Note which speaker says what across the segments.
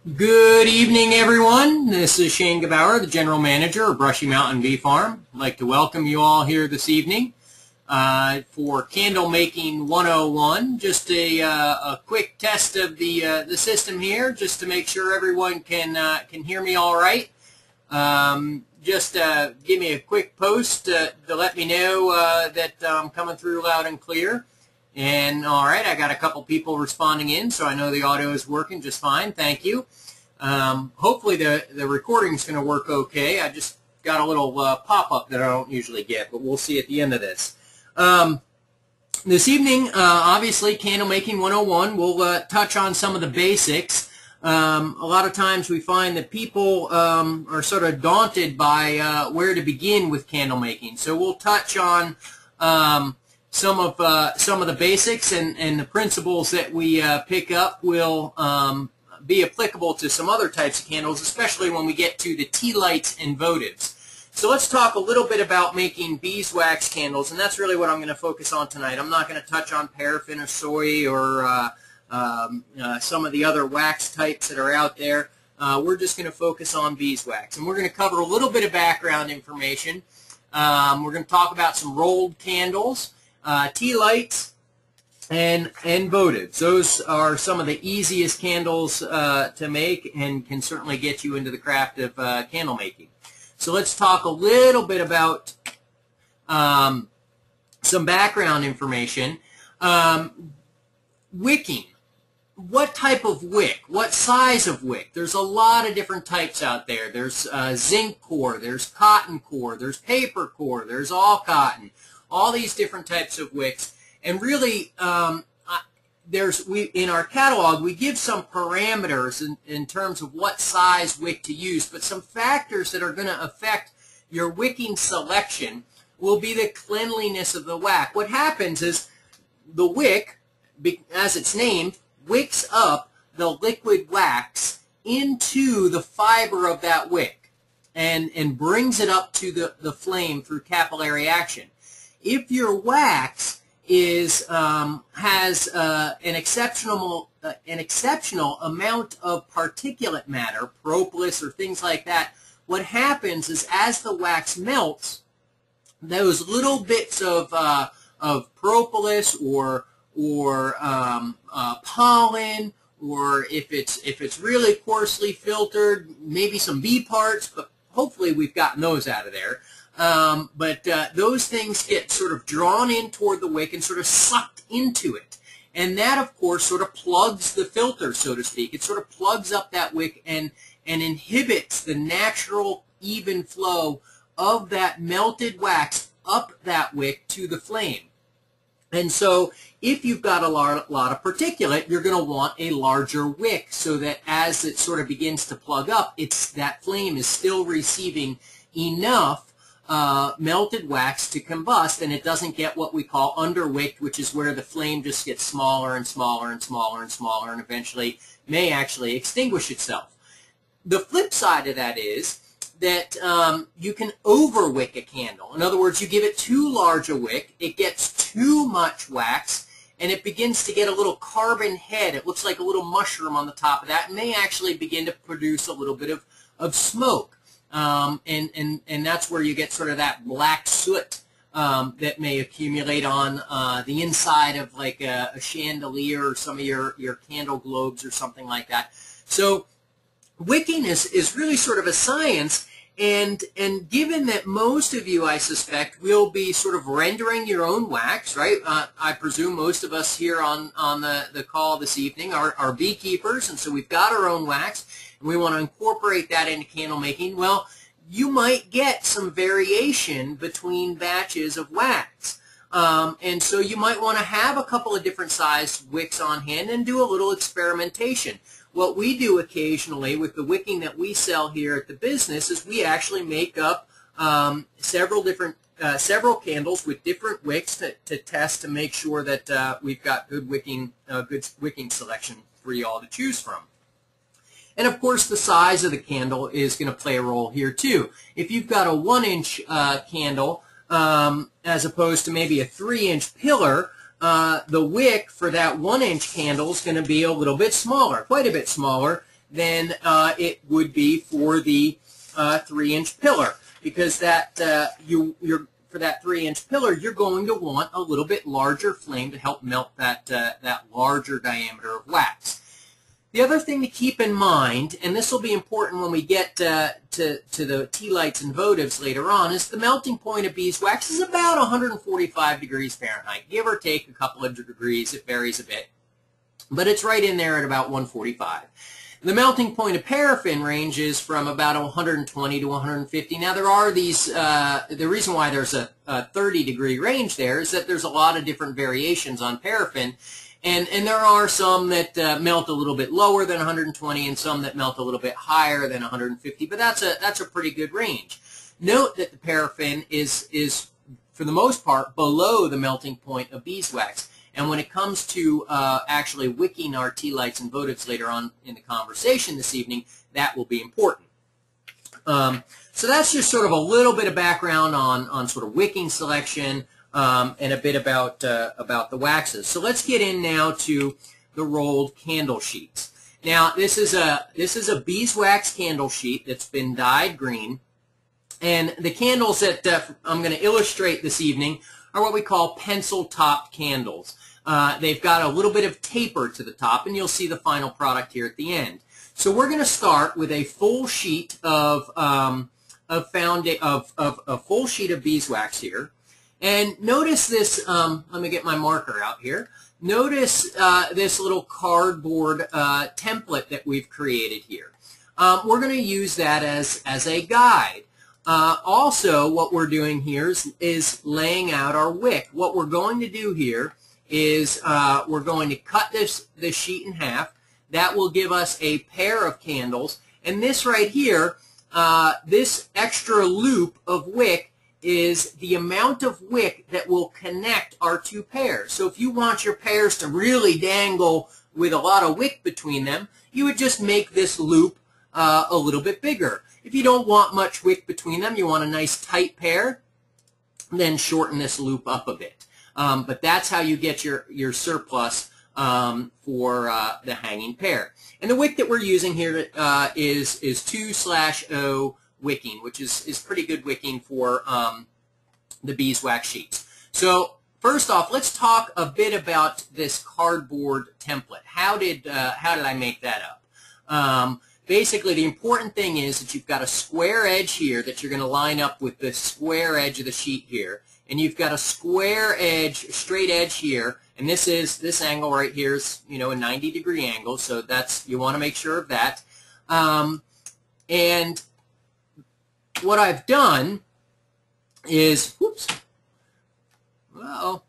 Speaker 1: Good evening, everyone. This is Shane Gebauer, the General Manager of Brushy Mountain Bee Farm. I'd like to welcome you all here this evening for CandleMaking 101. Just a quick test of the system here, just to make sure everyone can hear me all right. Just give me a quick post to let me know that I'm coming through loud and clear. And all right, I got a couple people responding in, so I know the audio is working just fine. Thank you. Hopefully the recording is going to work okay. I just got a little pop-up that I don't usually get, but we'll see at the end of this. This evening, obviously, CandleMaking 101, we'll touch on some of the basics. A lot of times we find that people are sort of daunted by where to begin with candle making. So we'll touch on some of the basics, and the principles that we pick up will be applicable to some other types of candles, especially when we get to the tea lights and votives. So let's talk a little bit about making beeswax candles, and that's really what I'm going to focus on tonight. I'm not going to touch on paraffin or soy or some of the other wax types that are out there. We're just going to focus on beeswax, and we're going to cover a little bit of background information. We're going to talk about some rolled candles, tea lights, and votives. Those are some of the easiest candles to make and can certainly get you into the craft of candle making. So let's talk a little bit about some background information. Wicking. What type of wick? What size of wick? There's a lot of different types out there. There's zinc core, there's cotton core, there's paper core, there's all cotton. All these different types of wicks. And really, in our catalog, we give some parameters in terms of what size wick to use, but some factors that are going to affect your wicking selection will be the cleanliness of the wax. What happens is the wick, as it's named, wicks up the liquid wax into the fiber of that wick and brings it up to the flame through capillary action. If your wax has an exceptional amount of particulate matter, propolis or things like that, what happens is as the wax melts, those little bits of propolis or pollen, or if it's really coarsely filtered, maybe some bee parts, but hopefully we've gotten those out of there. But those things get sort of drawn in toward the wick and sort of sucked into it. And that, of course, sort of plugs the filter, so to speak. It sort of plugs up that wick and inhibits the natural, even flow of that melted wax up that wick to the flame. And so if you've got a lot of particulate, you're going to want a larger wick so that as it sort of begins to plug up, that flame is still receiving enough melted wax to combust, and it doesn't get what we call underwicked, which is where the flame just gets smaller and smaller and smaller and smaller and eventually may actually extinguish itself. The flip side of that is that you can overwick a candle. In other words, you give it too large a wick, it gets too much wax, and it begins to get a little carbon head. It looks like a little mushroom on the top of that, and may actually begin to produce a little bit of smoke. And that's where you get sort of that black soot that may accumulate on the inside of like a chandelier or some of your candle globes or something like that. So wicking is really sort of a science, and given that most of you, I suspect, will be sort of rendering your own wax, right? I presume most of us here on the call this evening are beekeepers, and so we've got our own wax. We want to incorporate that into candle making. Well, you might get some variation between batches of wax. And so you might want to have a couple of different sized wicks on hand and do a little experimentation. What we do occasionally with the wicking that we sell here at the business is we actually make up several candles with different wicks to test to make sure that we've got good wicking selection for you all to choose from. And of course, the size of the candle is going to play a role here too. If you've got a 1-inch candle as opposed to maybe a 3-inch pillar, the wick for that 1-inch candle is going to be a little bit smaller, quite a bit smaller than it would be for the 3-inch pillar, because that for that 3-inch pillar, you're going to want a little bit larger flame to help melt that larger diameter of wax. The other thing to keep in mind, and this will be important when we get to the tea lights and votives later on, is the melting point of beeswax is about 145 degrees Fahrenheit, give or take a couple of degrees. It varies a bit, but it's right in there at about 145. The melting point of paraffin ranges from about 120 to 150. Now there are these, the reason why there's a 30-degree range there is that there's a lot of different variations on paraffin. And there are some that melt a little bit lower than 120 and some that melt a little bit higher than 150, but that's a pretty good range. Note that the paraffin is for the most part below the melting point of beeswax. And when it comes to actually wicking our tea lights and votives later on in the conversation this evening, that will be important. So that's just sort of a little bit of background on sort of wicking selection, and a bit about the waxes. So let's get in now to the rolled candle sheets. Now this is a beeswax candle sheet that's been dyed green, and the candles that I'm going to illustrate this evening are what we call pencil-topped candles. They've got a little bit of taper to the top, and you'll see the final product here at the end. So we're going to start with a full sheet of a full sheet of beeswax here. And notice this, let me get my marker out here. Notice this little cardboard template that we've created here. We're going to use that as a guide. Also, what we're doing here is laying out our wick. What we're going to do here is we're going to cut this sheet in half. That will give us a pair of candles. And this right here, this extra loop of wick is the amount of wick that will connect our two pairs. So if you want your pairs to really dangle with a lot of wick between them, you would just make this loop a little bit bigger. If you don't want much wick between them, you want a nice tight pair, then shorten this loop up a bit. But that's how you get your surplus for the hanging pair. And the wick that we're using here is 2/0 wicking, which is pretty good wicking for the beeswax sheets. So first off, let's talk a bit about this cardboard template. How did I make that up? Basically, the important thing is that you've got a square edge here that you're going to line up with the square edge of the sheet here, and you've got a square edge, straight edge here, and this angle right here is, you know, a 90-degree angle, so that's, you want to make sure of that. And what I've done is, whoops, uh-oh,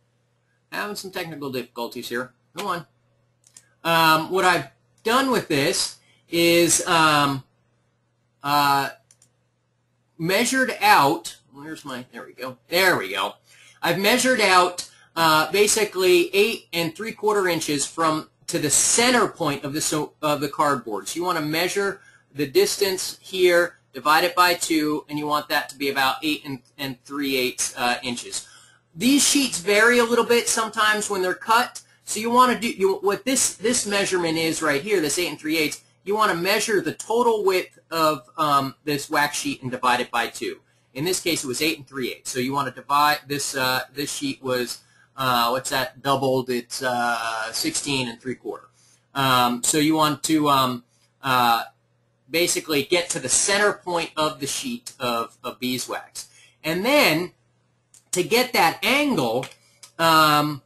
Speaker 1: having some technical difficulties here. Come on. What I've done with this is measured out, where's my, there we go. I've measured out basically 8 3/4 inches to the center point of the cardboard. So you want to measure the distance here, divide it by 2, and you want that to be about 8 3/8 inches. These sheets vary a little bit sometimes when they're cut, so you want to do what this measurement is right here, this 8 3/8. You want to measure the total width of this wax sheet and divide it by 2. In this case, it was 8 3/8. So you want to divide this. This sheet was what's that? Doubled. It's 16 3/4. So you want to basically get to the center point of the sheet of beeswax, and then to get that angle. Boy,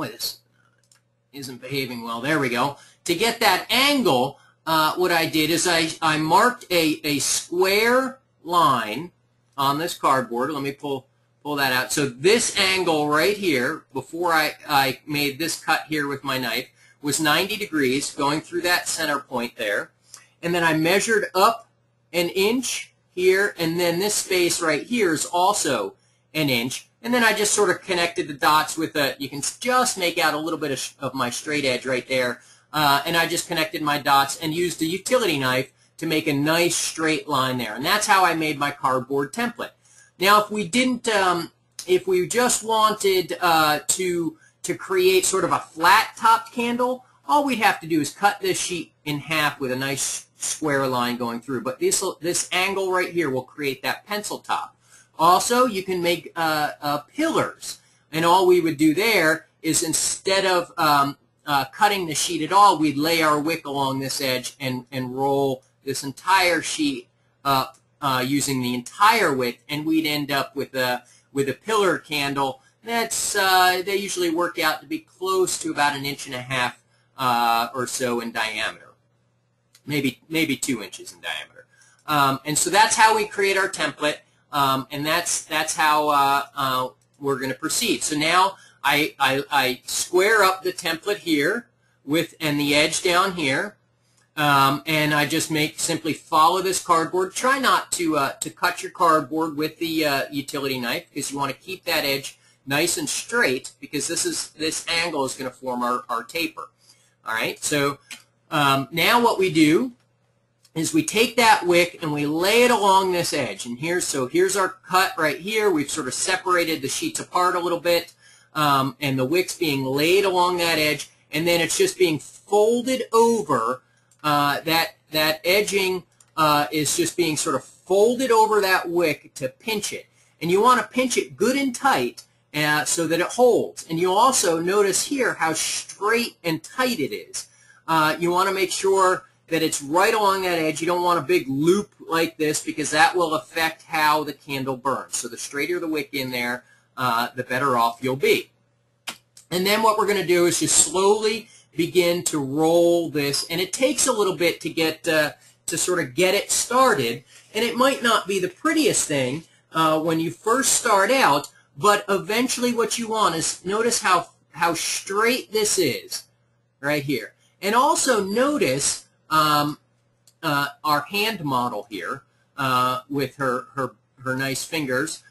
Speaker 1: this isn't behaving well. There we go. To get that angle, what I did is I marked a square line on this cardboard. Let me pull that out. So this angle right here, before I made this cut here with my knife, was 90 degrees going through that center point there. And then I measured up 1 inch here, and then this space right here is also 1 inch. And then I just sort of connected the dots with you can just make out a little bit of my straight edge right there. And I just connected my dots and used a utility knife to make a nice straight line there. And that's how I made my cardboard template. Now, if we didn't, if we just wanted to create sort of a flat-topped candle, all we have to do is cut this sheet in half with a nice square line going through. But this angle right here will create that pencil top. Also, you can make pillars. And all we would do there is instead of cutting the sheet at all, we'd lay our wick along this edge and roll this entire sheet up using the entire width, and we'd end up with a pillar candle. That's they usually work out to be close to about 1.5 inches or so in diameter, maybe 2 inches in diameter. And so that's how we create our template, and that's how we're going to proceed. So now I square up the template here and the edge down here, and I just simply follow this cardboard. Try not to cut your cardboard with the utility knife, because you want to keep that edge nice and straight, because this angle is going to form our taper. All right, so now what we do is we take that wick and we lay it along this edge. And here's our cut right here. We've sort of separated the sheets apart a little bit, and the wick's being laid along that edge, and then it's just being folded over. That edging is just being sort of folded over that wick to pinch it. And you want to pinch it good and tight so that it holds. And you also notice here how straight and tight it is. You want to make sure that it's right along that edge. You don't want a big loop like this, because that will affect how the candle burns. So the straighter the wick in there, the better off you'll be. And then what we're going to do is just slowly begin to roll this, and it takes a little bit to get to sort of get it started, and it might not be the prettiest thing when you first start out, but eventually what you want is, notice how straight this is right here. And also notice our hand model here with her nice fingers.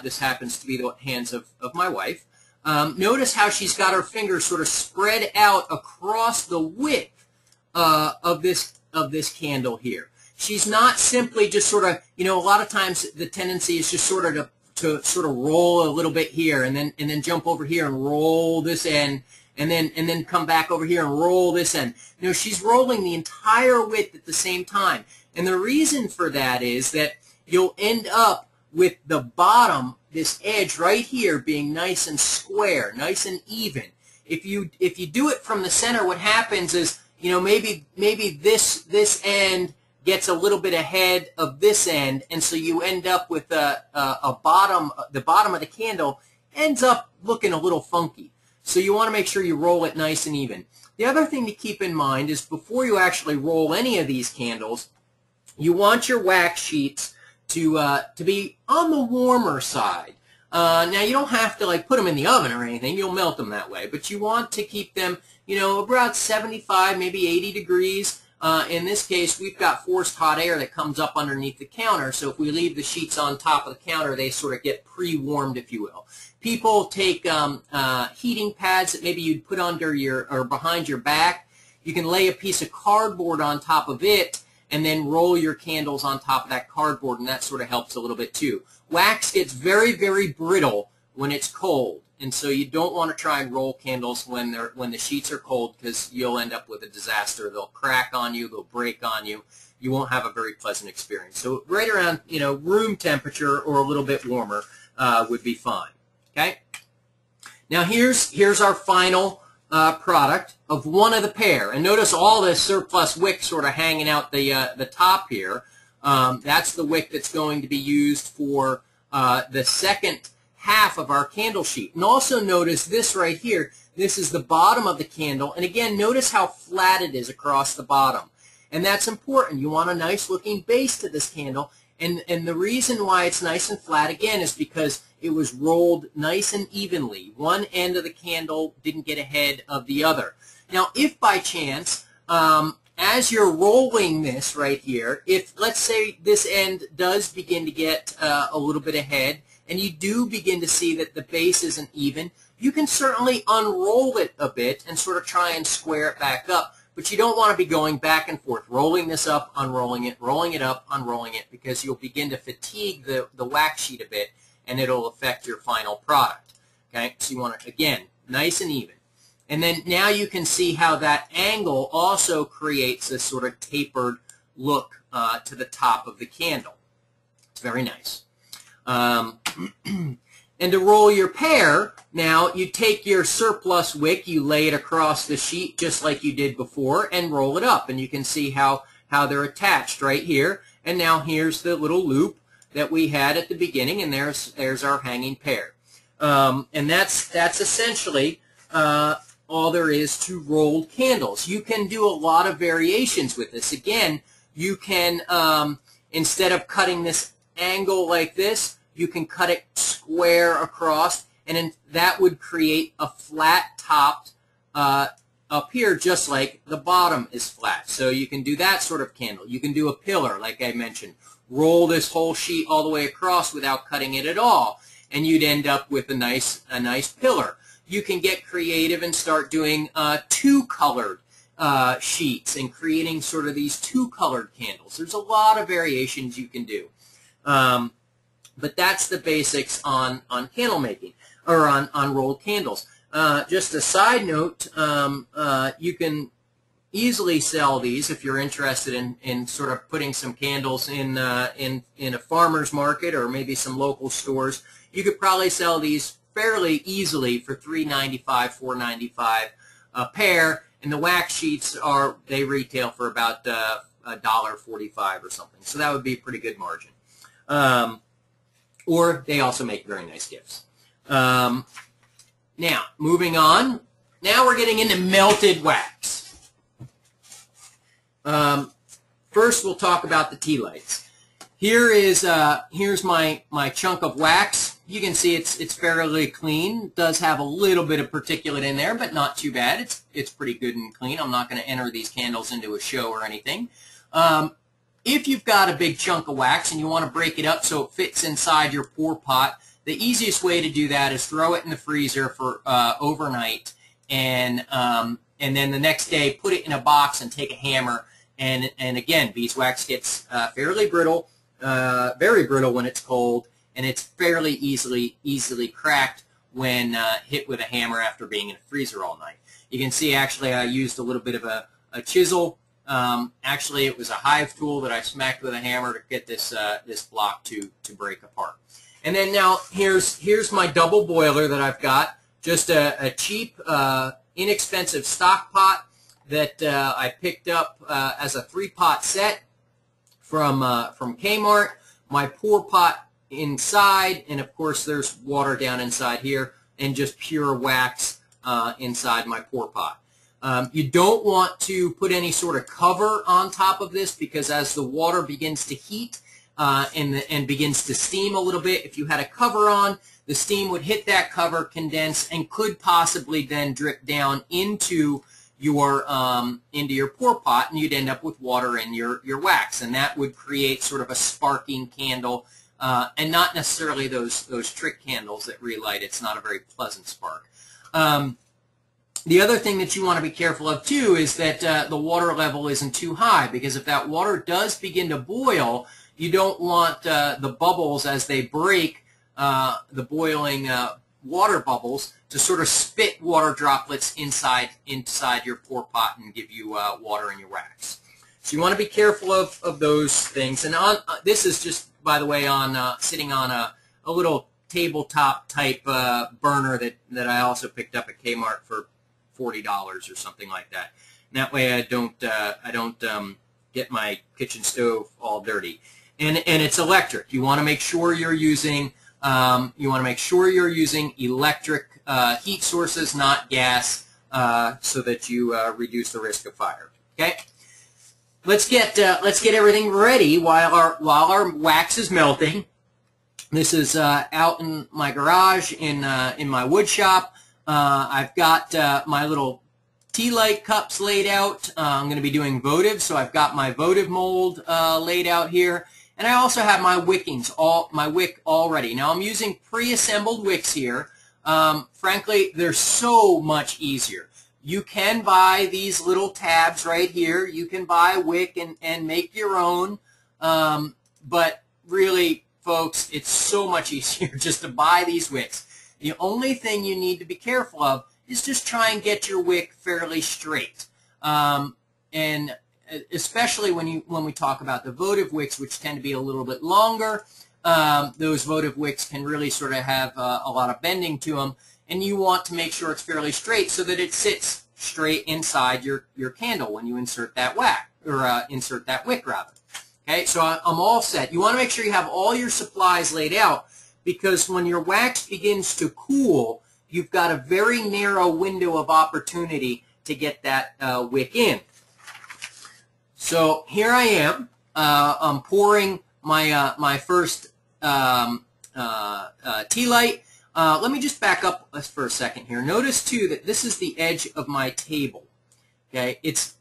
Speaker 1: This happens to be the hands of my wife. Notice how she's got her fingers sort of spread out across the width of this candle here. She's not simply just sort of, a lot of times the tendency is just sort of to sort of roll a little bit here, and then jump over here and roll this end, and then come back over here and roll this end. She's rolling the entire width at the same time. And the reason for that is that you'll end up with the bottom, this edge right here, being nice and square, nice and even. If you do it from the center, what happens is, maybe this end gets a little bit ahead of this end, and so you end up with the bottom of the candle ends up looking a little funky. So you want to make sure you roll it nice and even. The other thing to keep in mind is, before you actually roll any of these candles, you want your wax sheets to be on the warmer side. Now, you don't have to put them in the oven or anything. You'll melt them that way. But you want to keep them, about 75, maybe 80 degrees. In this case, we've got forced hot air that comes up underneath the counter. So if we leave the sheets on top of the counter, they sort of get pre-warmed, if you will. People take heating pads that maybe you'd put under or behind your back. You can lay a piece of cardboard on top of it, and then roll your candles on top of that cardboard, and that sort of helps a little bit too. Wax gets very, very brittle when it's cold, and so you don't want to try and roll candles when the sheets are cold, because you'll end up with a disaster. They'll crack on you, they'll break on you. You won't have a very pleasant experience. So right around room temperature or a little bit warmer would be fine. Okay. Now here's our final product of one of the pair, and notice all this surplus wick sort of hanging out the top here. That's the wick that's going to be used for the second half of our candle sheet. And also notice this right here. This is the bottom of the candle, and again, notice how flat it is across the bottom. And that's important. You want a nice looking base to this candle, and the reason why it's nice and flat, again, is because it was rolled nice and evenly. One end of the candle didn't get ahead of the other. Now, if by chance, as you're rolling this right here, if, let's say, this end does begin to get a little bit ahead, and you do begin to see that the base isn't even, you can certainly unroll it a bit and sort of try and square it back up. But you don't want to be going back and forth, rolling this up, unrolling it, rolling it up, unrolling it, because you'll begin to fatigue the wax sheet a bit, and it'll affect your final product. Okay, so you want it, again, nice and even. And then now you can see how that angle also creates this sort of tapered look to the top of the candle. It's very nice. And to roll your pear, now you take your surplus wick, you lay it across the sheet just like you did before, and roll it up. And you can see how they're attached right here. And now here's the little loop that we had at the beginning, and there's our hanging pear. And that's essentially all there is to rolled candles. You can do a lot of variations with this. Again, you can, instead of cutting this angle like this, you can cut it square across, and that would create a flat-topped up here, just like the bottom is flat. So you can do that sort of candle. You can do a pillar, like I mentioned. Roll this whole sheet all the way across without cutting it at all, and you'd end up with a nice pillar. You can get creative and start doing two-colored sheets and creating sort of these two-colored candles. There's a lot of variations you can do. But that's the basics on candle making, or on rolled candles. Just a side note, you can easily sell these if you're interested in sort of putting some candles in a farmer's market or maybe some local stores. You could probably sell these fairly easily for $3.95, $4.95 a pair, and the wax sheets they retail for about $1.45 or something. So that would be a pretty good margin. Or they also make very nice gifts. Now, moving on. Now we're getting into melted wax. First, we'll talk about the tea lights. Here's my chunk of wax. You can see it's fairly clean. It does have a little bit of particulate in there, but not too bad. It's pretty good and clean. I'm not going to enter these candles into a show or anything. If you've got a big chunk of wax and you want to break it up so it fits inside your pour pot, the easiest way to do that is throw it in the freezer for overnight, and then the next day put it in a box and take a hammer. And again, beeswax gets fairly brittle, very brittle when it's cold, and it's fairly easily cracked when hit with a hammer after being in a freezer all night. You can see actually I used a little bit of a chisel. Actually, it was a hive tool that I smacked with a hammer to get this block to break apart. And then now here's my double boiler that I've got. Just a cheap, inexpensive stock pot that I picked up as a 3-pot set from Kmart. My pour pot inside, and of course there's water down inside here, and just pure wax inside my pour pot. You don't want to put any sort of cover on top of this, because as the water begins to heat and begins to steam a little bit, if you had a cover on, the steam would hit that cover, condense, and could possibly then drip down into your pour pot, and you'd end up with water in your wax, and that would create sort of a sparking candle, and not necessarily those trick candles that relight. It's not a very pleasant spark. The other thing that you want to be careful of too is that the water level isn't too high, because if that water does begin to boil, you don't want the bubbles, as they break, the boiling water bubbles, to sort of spit water droplets inside your pour pot and give you water in your wax. So you want to be careful of those things. And this is just, by the way, sitting on a little tabletop type burner that I also picked up at Kmart for $40 or something like that. And that way I don't get my kitchen stove all dirty. And it's electric. You want to make sure you're using electric heat sources, not gas, so that you reduce the risk of fire. Okay. Let's get everything ready while our wax is melting. This is out in my garage in my wood shop. I've got my little tea light cups laid out. I'm going to be doing votive, so I've got my votive mold laid out here, and I also have my my wick all ready. Now I'm using pre-assembled wicks here. Frankly, they're so much easier. You can buy these little tabs right here. You can buy a wick and make your own, but really, folks, it's so much easier just to buy these wicks. The only thing you need to be careful of is just try and get your wick fairly straight. And especially when we talk about the votive wicks, which tend to be a little bit longer, those votive wicks can really sort of have a lot of bending to them, and you want to make sure it's fairly straight so that it sits straight inside your candle when you insert that insert that wick rather. Okay, so I'm all set. You want to make sure you have all your supplies laid out, because when your wax begins to cool, you've got a very narrow window of opportunity to get that wick in. So here I am. I'm pouring my first tea light. Let me just back up for a second here. Notice too that this is the edge of my table. Okay, it's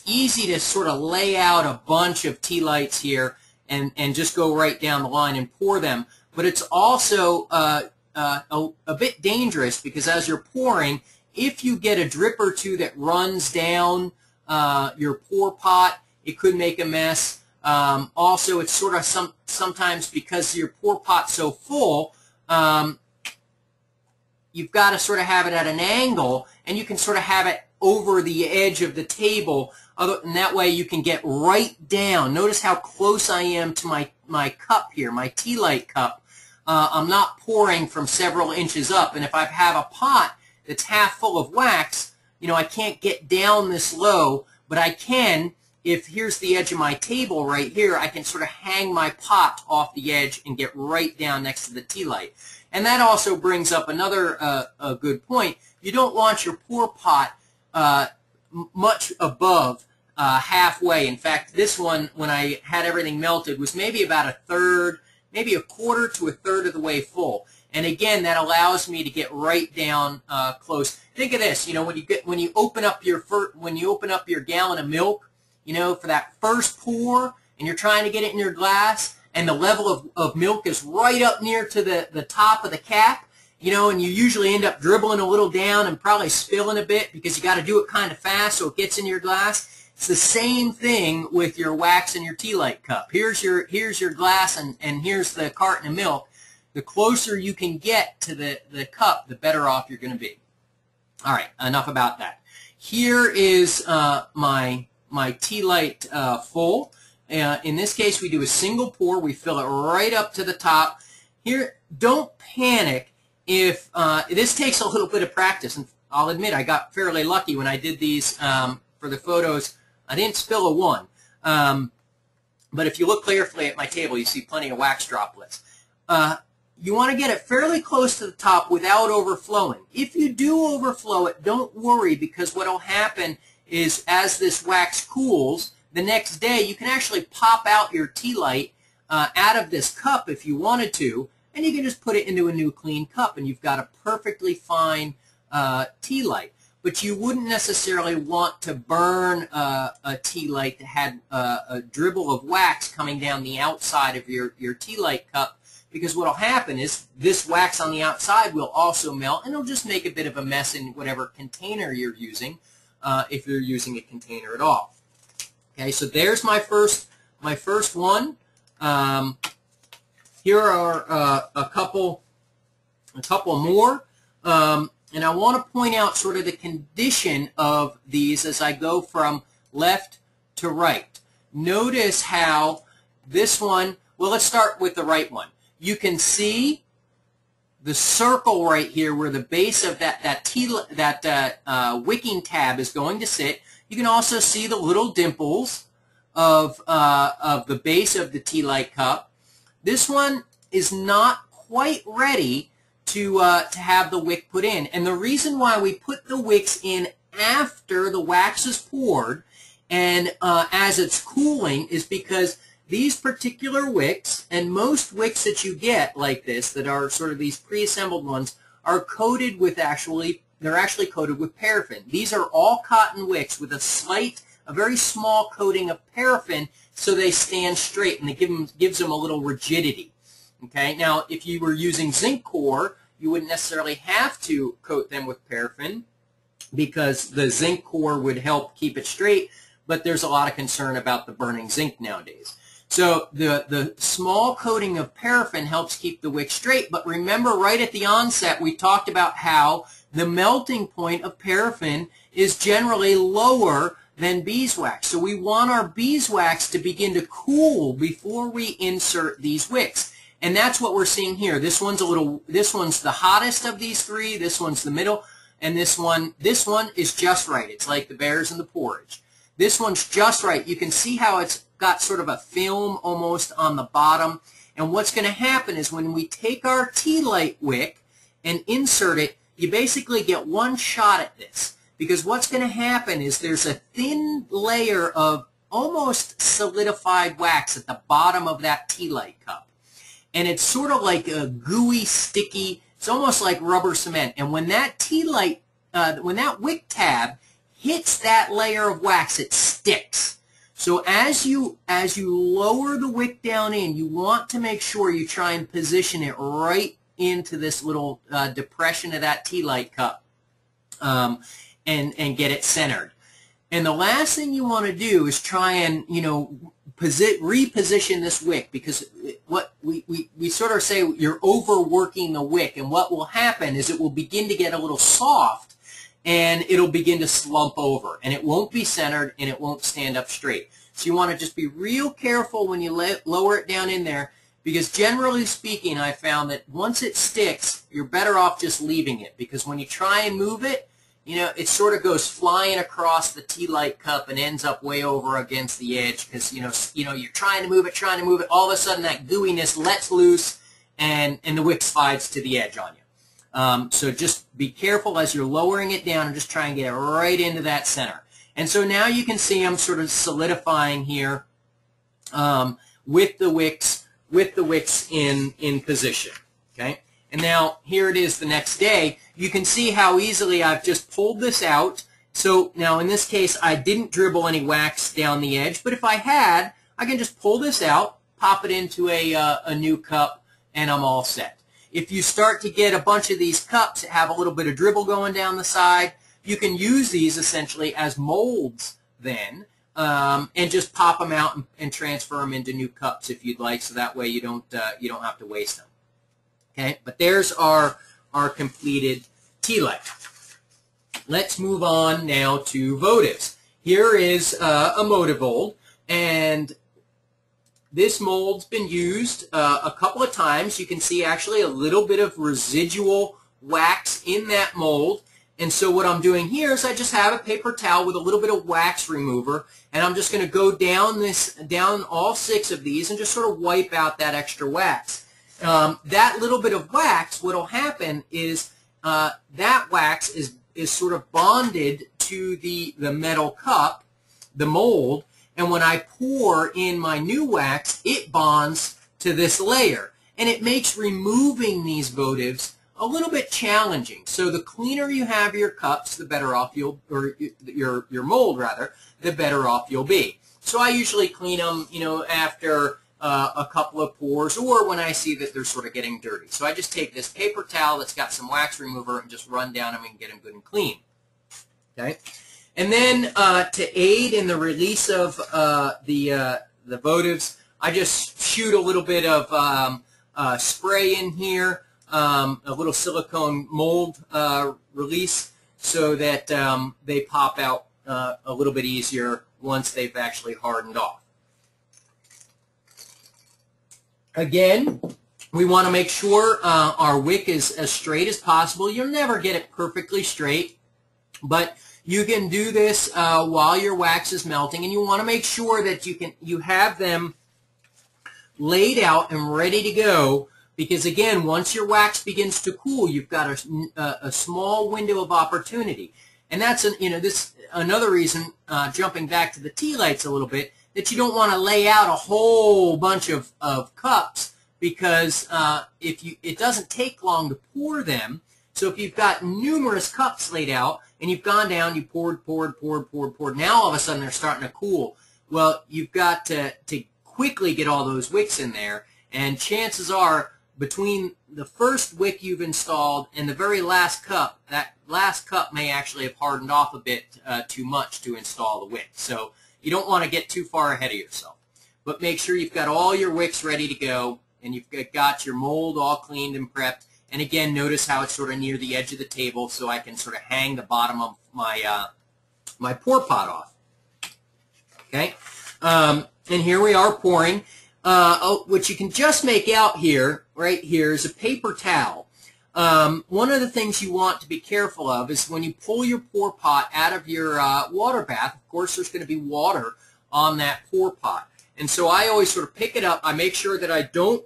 Speaker 1: easy to sort of lay out a bunch of tea lights here and just go right down the line and pour them. But it's also a bit dangerous, because as you're pouring, if you get a drip or two that runs down your pour pot, it could make a mess. Also, it's sort of sometimes because your pour pot's so full, you've got to sort of have it at an angle, and you can sort of have it over the edge of the table, and that way you can get right down. Notice how close I am to my cup here, my tea light cup. I'm not pouring from several inches up, and if I have a pot that's half full of wax, you know, I can't get down this low, but I can, if here's the edge of my table right here, I can sort of hang my pot off the edge and get right down next to the tea light. And that also brings up another a good point. You don't want your pour pot much above halfway. In fact, this one, when I had everything melted, was maybe about a third, maybe a quarter to a third of the way full. And again, that allows me to get right down close. Think of this, you know, when you open up your gallon of milk, you know, for that first pour, and you're trying to get it in your glass, and the level of milk is right up near to the top of the cap, you know, and you usually end up dribbling a little down and probably spilling a bit because you got to do it kind of fast so it gets in your glass. It's the same thing with your wax and your tea light cup. Here's your glass, and here's the carton of milk. The closer you can get to the cup, the better off you're going to be. All right, enough about that. Here is my tea light full. In this case, we do a single pour. We fill it right up to the top. Here, don't panic if this takes a little bit of practice. And I'll admit, I got fairly lucky when I did these for the photos. I didn't spill a one. But if you look carefully at my table, you see plenty of wax droplets. You want to get it fairly close to the top without overflowing. If you do overflow it, don't worry, because what will happen is as this wax cools, the next day you can actually pop out your tea light out of this cup if you wanted to, and you can just put it into a new clean cup, and you've got a perfectly fine tea light. But you wouldn't necessarily want to burn a tea light that had a dribble of wax coming down the outside of your tea light cup, because what will happen is this wax on the outside will also melt, and it'll just make a bit of a mess in whatever container you're using, if you're using a container at all. Okay, so there's my first one. Here are a couple more, and I want to point out sort of the condition of these as I go from left to right. Notice how this one. Well, let's start with the right one. You can see the circle right here where the base of that wicking tab is going to sit. You can also see the little dimples of the base of the tea light cup. This one is not quite ready to have the wick put in, and the reason why we put the wicks in after the wax is poured and as it's cooling is because these particular wicks, and most wicks that you get like this that are sort of these pre-assembled ones, are coated with they're actually coated with paraffin. These are all cotton wicks with a very small coating of paraffin so they stand straight, and it gives them a little rigidity. Okay, now if you were using zinc core, you wouldn't necessarily have to coat them with paraffin because the zinc core would help keep it straight, but there's a lot of concern about the burning zinc nowadays. So the small coating of paraffin helps keep the wick straight, but remember right at the onset we talked about how the melting point of paraffin is generally lower than beeswax. So we want our beeswax to begin to cool before we insert these wicks. And that's what we're seeing here. This one's the hottest of these three, this one's the middle, and this one is just right. It's like the bears in the porridge. This one's just right. You can see how it's got sort of a film almost on the bottom. And what's going to happen is when we take our tea light wick and insert it, you basically get one shot at this. Because what's going to happen is there's a thin layer of almost solidified wax at the bottom of that tea light cup. And it's sort of like a gooey, sticky, it's almost like rubber cement. And when that tea light, when that wick tab hits that layer of wax, it sticks. So as you lower the wick down in, you want to make sure you try and position it right into this little depression of that tea light cup and get it centered. And the last thing you want to do is try and, reposition this wick, because what we sort of say you're overworking the wick, and what will happen is it will begin to get a little soft and it'll begin to slump over, and it won't be centered and it won't stand up straight. So you want to just be real careful when you lower it down in there, because generally speaking I found that once it sticks you're better off just leaving it, because when you try and move it, it sort of goes flying across the tea light cup and ends up way over against the edge, because you're trying to move it, all of a sudden that gooiness lets loose and the wick slides to the edge on you. So just be careful as you're lowering it down and just try and get it right into that center. And so now you can see I'm sort of solidifying here with the wicks in position. Okay. And now here it is the next day. You can see how easily I've just pulled this out. So now in this case I didn't dribble any wax down the edge, but if I had, I can just pull this out, pop it into a new cup, and I'm all set. If you start to get a bunch of these cups that have a little bit of dribble going down the side, you can use these essentially as molds then, and just pop them out and transfer them into new cups if you'd like, so that way you don't have to waste them. Okay, but there's our completed tea light. Let's move on now to votives. Here is a motive mold, and this mold's been used a couple of times. You can see actually a little bit of residual wax in that mold. And so what I'm doing here is I just have a paper towel with a little bit of wax remover, and I'm just going to go down all 6 of these and just sort of wipe out that extra wax. That little bit of wax, what will happen is that wax is sort of bonded to the metal cup, the mold, and when I pour in my new wax, it bonds to this layer, and it makes removing these votives a little bit challenging. So the cleaner you have your cups, the better off or your mold rather, the better off you'll be. So I usually clean them, after a couple of pours, or when I see that they're sort of getting dirty. So I just take this paper towel that's got some wax remover and just run down them and get them good and clean. Okay, and then to aid in the release of the votives, I just shoot a little bit of spray in here, a little silicone mold release, so that they pop out a little bit easier once they've actually hardened off. Again, we want to make sure our wick is as straight as possible. You'll never get it perfectly straight, but you can do this while your wax is melting, and you want to make sure that you have them laid out and ready to go, because again, once your wax begins to cool, you've got a small window of opportunity. And that's another reason, jumping back to the tea lights a little bit, that you don't want to lay out a whole bunch of cups, because it doesn't take long to pour them. So if you've got numerous cups laid out and you've gone down, you poured, now all of a sudden they're starting to cool. Well, you've got to quickly get all those wicks in there, and chances are between the first wick you've installed and the very last cup, that last cup may actually have hardened off a bit too much to install the wick. So you don't want to get too far ahead of yourself. But make sure you've got all your wicks ready to go, and you've got your mold all cleaned and prepped. And again, notice how it's sort of near the edge of the table, so I can sort of hang the bottom of my my pour pot off. Okay, and here we are pouring. What you can just make out here, right here, is a paper towel. One of the things you want to be careful of is when you pull your pour pot out of your water bath, of course there's going to be water on that pour pot. And so I always sort of pick it up. I make sure that I don't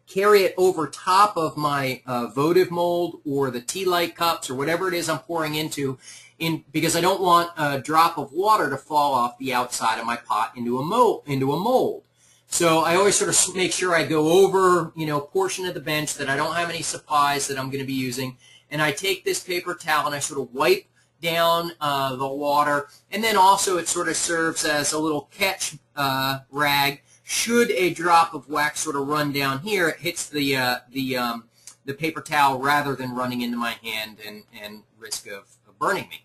Speaker 1: carry it over top of my votive mold or the tea light cups or whatever it is I'm pouring into, because I don't want a drop of water to fall off the outside of my pot into a mold. So I always sort of make sure I go over, a portion of the bench that I don't have any supplies that I'm going to be using, and I take this paper towel and I sort of wipe down the water, and then also it sort of serves as a little catch rag. Should a drop of wax sort of run down here, it hits the paper towel rather than running into my hand and risk of burning me.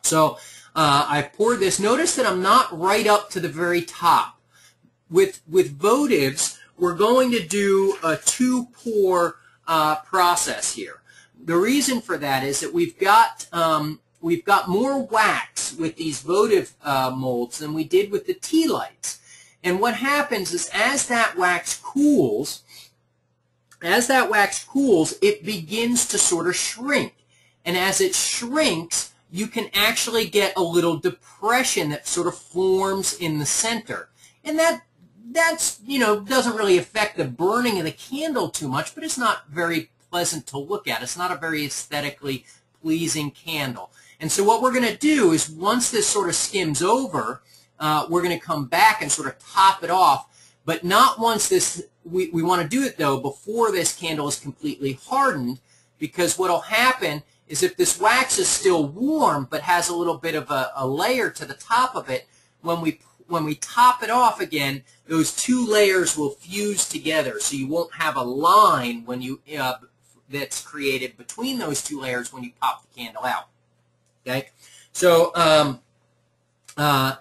Speaker 1: So I've poured this. Notice that I'm not right up to the very top. With votives, we're going to do a 2-pour process here. The reason for that is that we've got more wax with these votive molds than we did with the tea lights. And what happens is as that wax cools, it begins to sort of shrink. And as it shrinks, you can actually get a little depression that sort of forms in the center. And that's doesn't really affect the burning of the candle too much, but it's not very pleasant to look at. It's not a very aesthetically pleasing candle. And so what we're going to do is once this sort of skims over, we're going to come back and sort of top it off, but not once this, we want to do it though before this candle is completely hardened, because what will happen is if this wax is still warm but has a little bit of a layer to the top of it, when we top it off again, those two layers will fuse together, so you won't have a line when you that's created between those two layers when you pop the candle out. Okay, so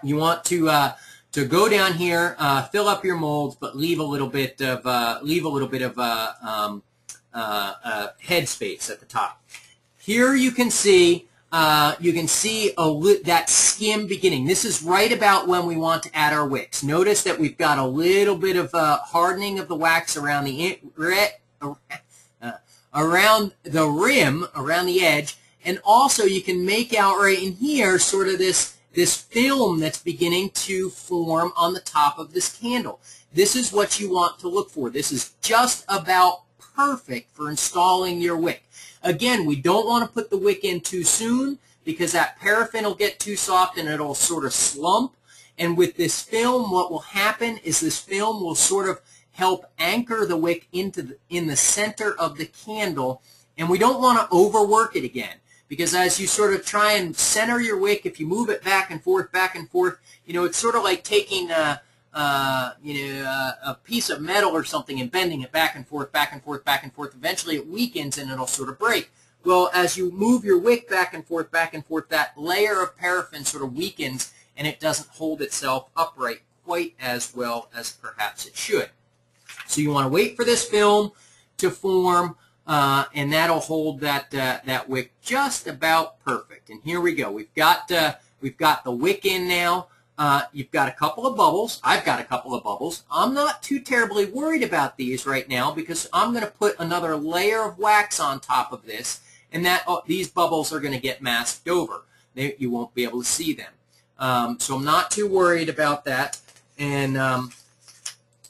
Speaker 1: you want to go down here, fill up your molds, but leave a little bit of head space at the top. Here you can see that skim beginning. This is right about when we want to add our wicks. Notice that we've got a little bit of hardening of the wax around the rim, around the edge, and also you can make out right in here sort of this film that's beginning to form on the top of this candle. This is what you want to look for. This is just about perfect for installing your wick. Again, we don't want to put the wick in too soon because that paraffin will get too soft and it'll sort of slump. And with this film, what will happen is this film will sort of help anchor the wick in the center of the candle. And we don't want to overwork it again, because as you sort of try and center your wick, if you move it back and forth, it's sort of like taking a piece of metal or something and bending it back and forth. Eventually it weakens and it'll sort of break. Well, as you move your wick back and forth, that layer of paraffin sort of weakens and it doesn't hold itself upright quite as well as perhaps it should. So you want to wait for this film to form, and that'll hold that wick just about perfect. And here we go. We've got the wick in now. You've got a couple of bubbles. I've got a couple of bubbles. I'm not too terribly worried about these right now because I'm going to put another layer of wax on top of this, and these bubbles are going to get masked over. You won't be able to see them. So I'm not too worried about that. And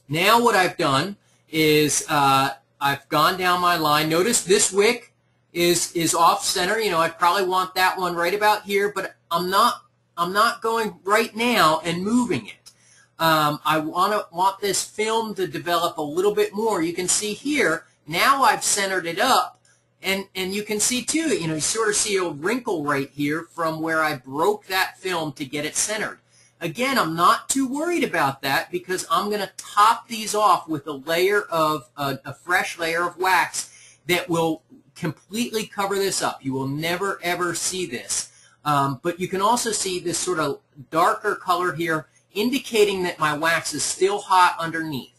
Speaker 1: now what I've done is I've gone down my line. Notice this wick is off center. I probably want that one right about here, but I'm not going right now and moving it. I want this film to develop a little bit more. You can see here, now I've centered it up, and you can see too, you sort of see a wrinkle right here from where I broke that film to get it centered. Again, I'm not too worried about that because I'm going to top these off with a fresh layer of wax that will completely cover this up. You will never ever see this. But you can also see this sort of darker color here indicating that my wax is still hot underneath.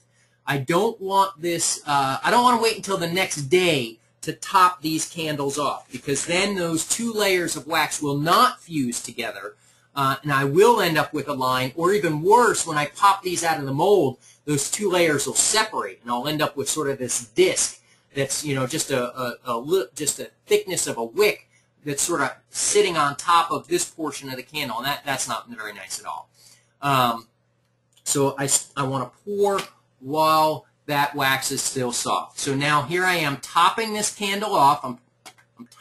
Speaker 1: I don't want this, I don't want to wait until the next day to top these candles off, because then those 2 layers of wax will not fuse together, and I will end up with a line, or even worse, when I pop these out of the mold, those 2 layers will separate, and I'll end up with sort of this disc that's, you know, just a thickness of a wick that's sort of sitting on top of this portion of the candle, and that's not very nice at all. So I want to pour while that wax is still soft. So now here I am topping this candle off. I'm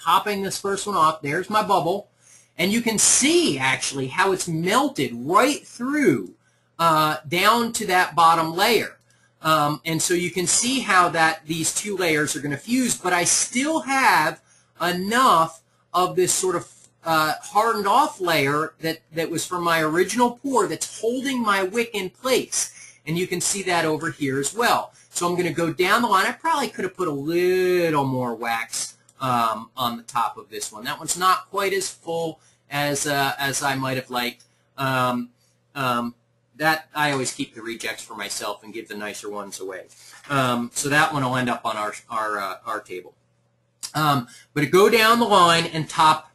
Speaker 1: topping this first one off. There's my bubble. And you can see actually how it's melted right through down to that bottom layer. And so you can see how these 2 layers are going to fuse, but I still have enough of this sort of hardened off layer that was from my original pour that's holding my wick in place. And you can see that over here as well. So I'm going to go down the line. I probably could have put a little more wax on the top of this one. That one's not quite as full as I might have liked. That I always keep the rejects for myself and give the nicer ones away. So that one will end up on our table. But go down the line and top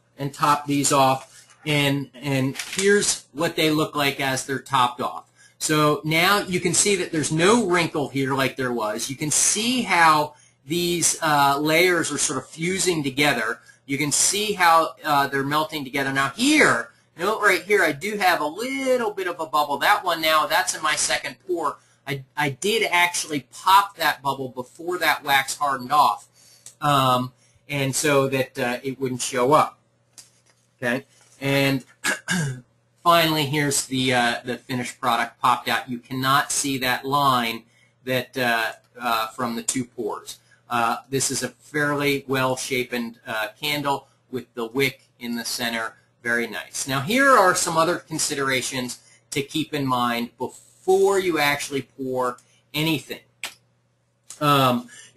Speaker 1: these off, and here's what they look like as they're topped off. So now you can see that there's no wrinkle here like there was. You can see how these layers are sort of fusing together. You can see how they're melting together. Now here, note right here, I do have a little bit of a bubble. That one now, that's in my second pour. I did actually pop that bubble before that wax hardened off, and so that it wouldn't show up. Okay, and finally, here's the finished product popped out. You cannot see that line that from the 2 pours. This is a fairly well-shapen candle with the wick in the center. Very nice. Now, here are some other considerations to keep in mind before you actually pour anything.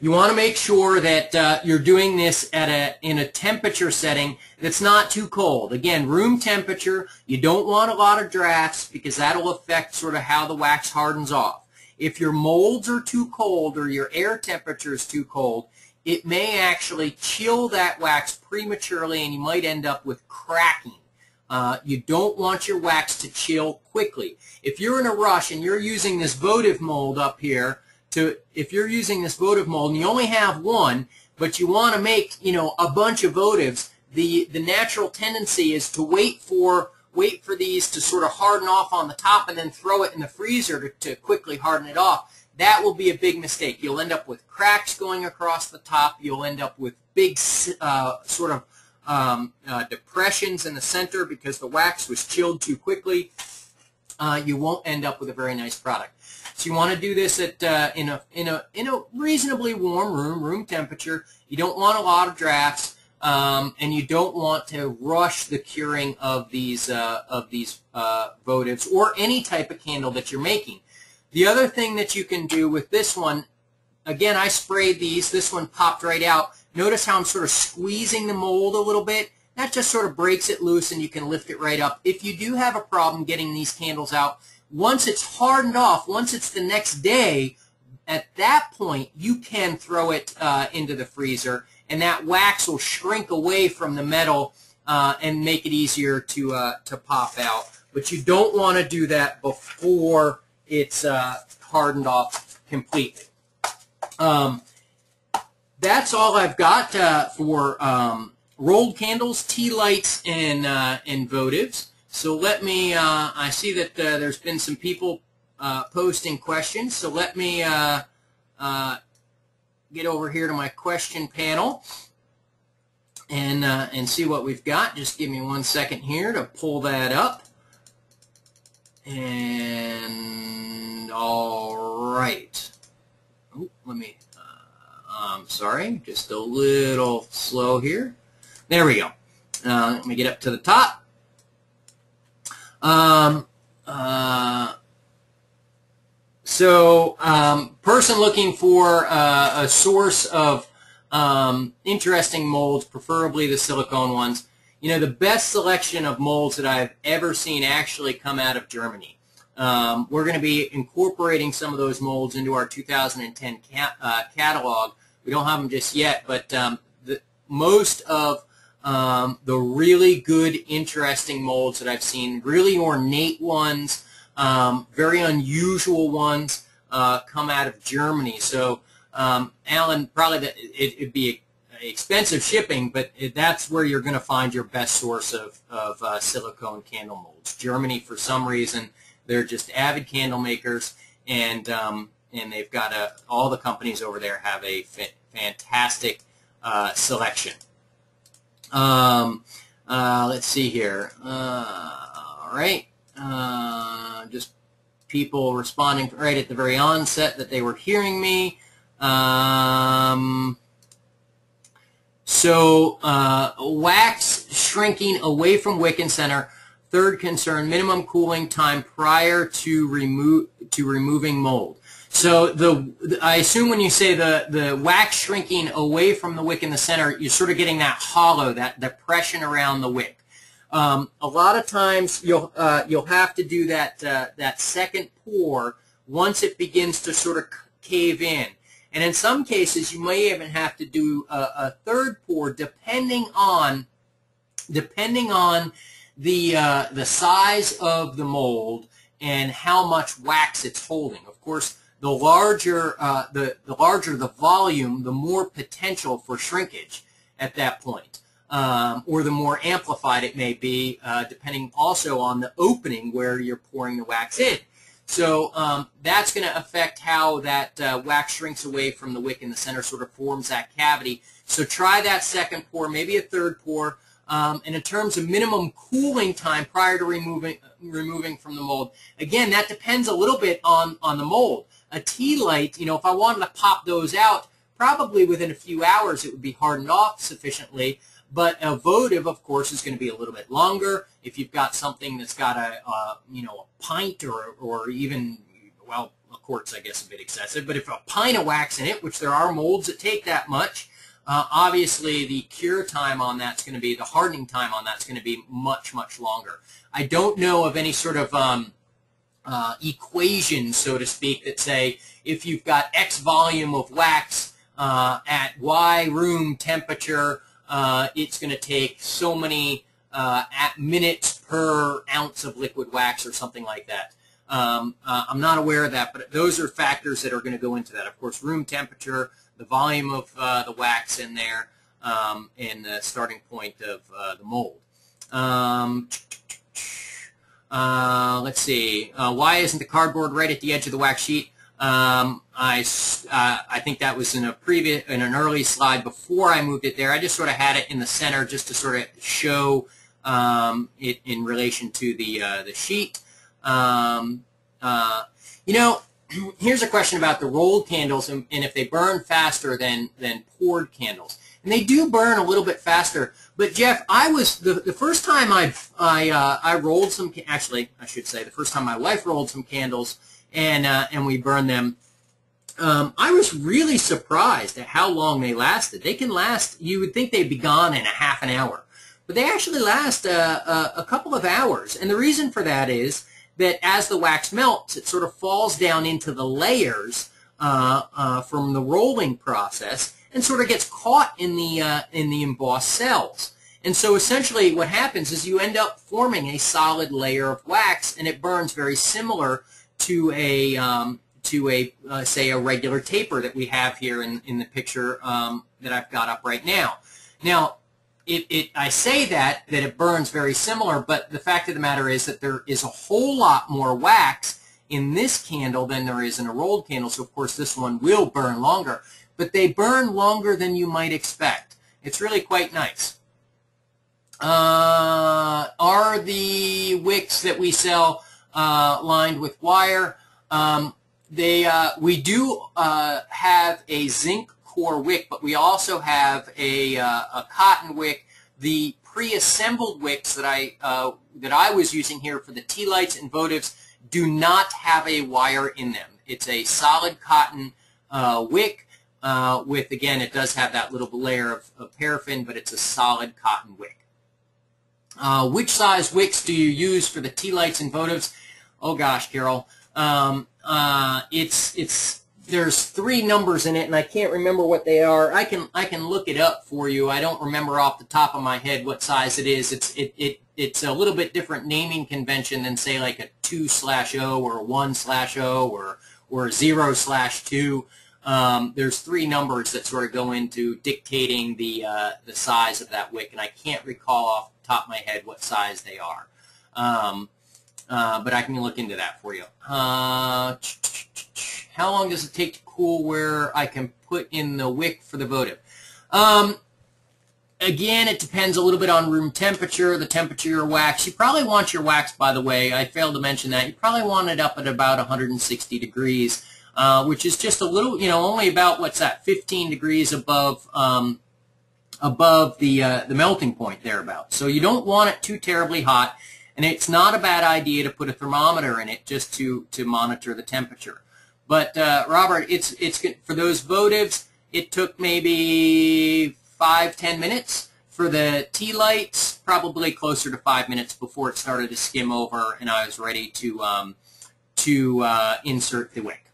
Speaker 1: You want to make sure that you're doing this in a temperature setting that's not too cold. Again, room temperature. You don't want a lot of drafts because that'll affect sort of how the wax hardens off. If your molds are too cold or your air temperature is too cold, it may actually chill that wax prematurely, and you might end up with cracking. You don't want your wax to chill quickly. If you're in a rush and you're using this votive mold up here, if you're using this votive mold and you only have one, but you want to make, you know, a bunch of votives, the natural tendency is to wait for these to sort of harden off on the top and then throw it in the freezer to quickly harden it off. That will be a big mistake. You'll end up with cracks going across the top. You'll end up with big sort of depressions in the center because the wax was chilled too quickly. You won't end up with a very nice product. So you want to do this at in a reasonably warm room temperature. You don't want a lot of drafts, and you don't want to rush the curing of these votives or any type of candle that you're making. The other thing that you can do with this one, again, I sprayed these. This one popped right out. Notice how I'm sort of squeezing the mold a little bit. That just sort of breaks it loose, and you can lift it right up. If you do have a problem getting these candles out, once it's hardened off, once it's the next day, at that point, you can throw it into the freezer, and that wax will shrink away from the metal and make it easier to pop out. But you don't want to do that before it's hardened off completely. That's all I've got for rolled candles, tea lights, and votives. So let me, I see that there's been some people posting questions, so let me get over here to my question panel and see what we've got. Just give me 1 second here to pull that up. And all right. Oh, let me, I'm sorry, just a little slow here. There we go. Let me get up to the top. Person looking for a source of interesting molds, preferably the silicone ones. You know, the best selection of molds that I've ever seen actually come out of Germany. We're going to be incorporating some of those molds into our 2010 catalog. We don't have them just yet, but most of the really good, interesting molds that I've seen, really ornate ones, very unusual ones, come out of Germany. So, Alan, probably it'd be expensive shipping, but that's where you're going to find your best source of silicone candle molds. Germany, for some reason, they're just avid candle makers, and they've got all the companies over there have a fantastic selection. Let's see here. All right. Just people responding right at the very onset that they were hearing me. Wax shrinking away from wick and center. Third concern, minimum cooling time prior to removing mold. So I assume when you say the wax shrinking away from the wick in the center, you're sort of getting that hollow, that depression around the wick. A lot of times you'll have to do that second pour once it begins to sort of cave in. And in some cases, you may even have to do a third pour, depending on the size of the mold and how much wax it's holding. Of course, the larger the volume, the more potential for shrinkage at that point, or the more amplified it may be, depending also on the opening where you're pouring the wax in. So that's going to affect how that wax shrinks away from the wick in the center, sort of forms that cavity. So try that second pour, maybe a third pour. And in terms of minimum cooling time prior to removing from the mold, again, that depends a little bit on the mold. A tea light, if I wanted to pop those out, probably within a few hours it would be hardened off sufficiently. But a votive, of course, is going to be a little bit longer. If you've got something that's got a pint or even, well, a quart's, I guess, a bit excessive, but if a pint of wax in it, which there are molds that take that much, obviously the cure time on that's going to be, the hardening time on that's going to be much, much longer. I don't know of any sort of equation, so to speak, that say if you've got X volume of wax at Y room temperature, it's going to take so many minutes per ounce of liquid wax or something like that. I'm not aware of that, but those are factors that are going to go into that. Of course, room temperature, the volume of the wax in there, and the starting point of the mold. Let's see. Why isn't the cardboard right at the edge of the wax sheet? I think that was in an early slide before I moved it there. I just sort of had it in the center just to sort of show it in relation to the sheet. Here's a question about the rolled candles and if they burn faster than poured candles. And they do burn a little bit faster. But Jeff, I was the first time I rolled some. Actually, I should say the first time my wife rolled some candles and we burned them. I was really surprised at how long they lasted. They can last. You would think they'd be gone in a half an hour, but they actually last a couple of hours. And the reason for that is that as the wax melts, it sort of falls down into the layers from the rolling process and sort of gets caught in the embossed cells. And so essentially what happens is you end up forming a solid layer of wax, and it burns very similar to say a regular taper that we have here in the picture that I've got up right now. Now, I say that it burns very similar, but the fact of the matter is that there is a whole lot more wax in this candle than there is in a rolled candle, so of course this one will burn longer. But they burn longer than you might expect. It's really quite nice. Are the wicks that we sell lined with wire? We do have a zinc core wick, but we also have a cotton wick. The pre-assembled wicks that I was using here for the tea lights and votives do not have a wire in them. It's a solid cotton wick with, again, it does have that little layer of paraffin, but it's a solid cotton wick. Which size wicks do you use for the tea lights and votives? Oh gosh, Carol. There's 3 numbers in it, and I can't remember what they are. I can look it up for you. I don't remember off the top of my head what size it is. It's a little bit different naming convention than, say, like a 2/0 or a 1/0 or a 0/2. There's 3 numbers that sort of go into dictating the size of that wick, and I can't recall off the top of my head what size they are. But I can look into that for you. How long does it take to cool where I can put in the wick for the votive? Again, it depends a little bit on room temperature, the temperature of your wax. You probably want your wax, by the way, I failed to mention that, you probably want it up at about 160 degrees, which is just a little, only about, 15 degrees above the melting point thereabouts. So you don't want it too terribly hot, and it's not a bad idea to put a thermometer in it just to monitor the temperature. But Robert, it's good for those votives. It took maybe 5-10 minutes. For the tea lights, probably closer to 5 minutes before it started to skim over, and I was ready to insert the wick.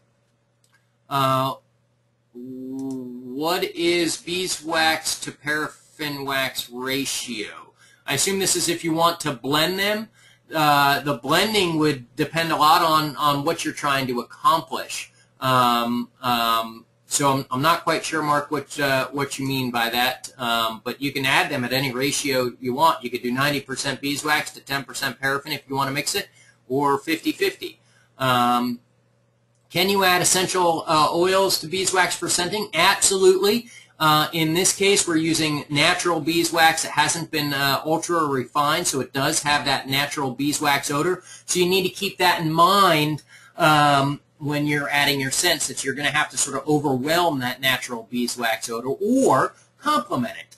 Speaker 1: What is beeswax to paraffin wax ratio? I assume this is if you want to blend them. The blending would depend a lot on what you're trying to accomplish. So I'm not quite sure, Mark, what you mean by that. But you can add them at any ratio you want. You could do 90% beeswax to 10% paraffin if you want to mix it, or 50-50. Can you add essential oils to beeswax for scenting? Absolutely. In this case, we're using natural beeswax. It hasn't been ultra refined, so it does have that natural beeswax odor. So you need to keep that in mind when you're adding your scents, that you're going to have to sort of overwhelm that natural beeswax odor or complement it.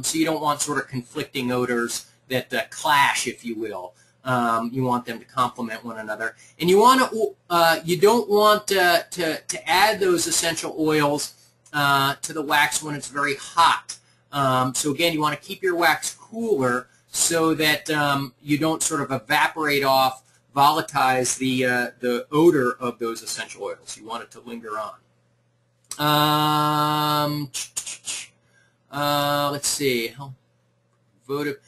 Speaker 1: So you don't want sort of conflicting odors that clash, if you will. You want them to complement one another, and you want to you don't want to add those essential oils to the wax when it's very hot. So again, you want to keep your wax cooler so that you don't sort of evaporate off, volatilize the odor of those essential oils. You want it to linger on. Let's see. Votive.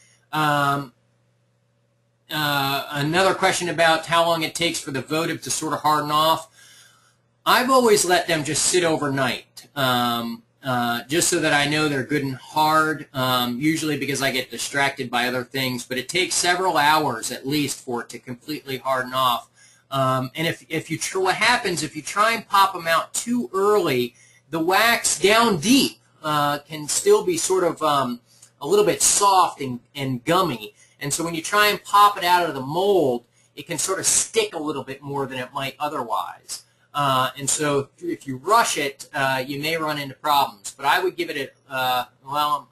Speaker 1: Another question about how long it takes for the votive to sort of harden off. I've always let them just sit overnight, just so that I know they're good and hard, usually because I get distracted by other things, but it takes several hours at least for it to completely harden off. And what happens if you try and pop them out too early, the wax down deep can still be sort of a little bit soft and gummy. And so when you try and pop it out of the mold, it can sort of stick a little bit more than it might otherwise. And so if you rush it, you may run into problems. But I would give it well,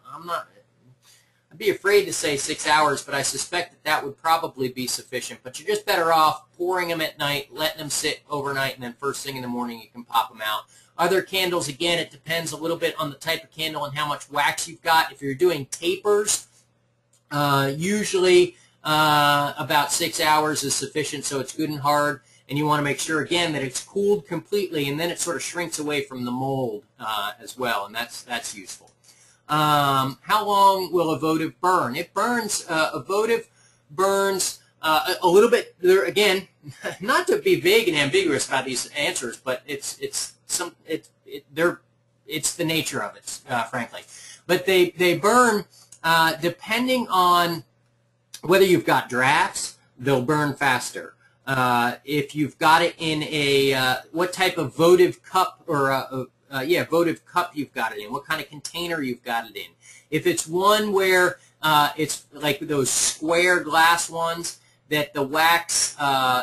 Speaker 1: I'd be afraid to say 6 hours, but I suspect that would probably be sufficient. But you're just better off pouring them at night, letting them sit overnight, and then first thing in the morning you can pop them out. Other candles, again, it depends a little bit on the type of candle and how much wax you've got. If you're doing tapers, usually about 6 hours is sufficient, so it's good and hard. And you want to make sure, again, that it's cooled completely, and then it sort of shrinks away from the mold as well, and that's useful. How long will a votive burn? It burns, a votive burns a little bit, again, not to be vague and ambiguous about these answers, but it's the nature of it, frankly. But they burn depending on whether you've got drafts, they'll burn faster. If you've got it in a, what type of votive cup or votive cup you've got it in, what kind of container you've got it in. If it's one where it's like those square glass ones that the wax,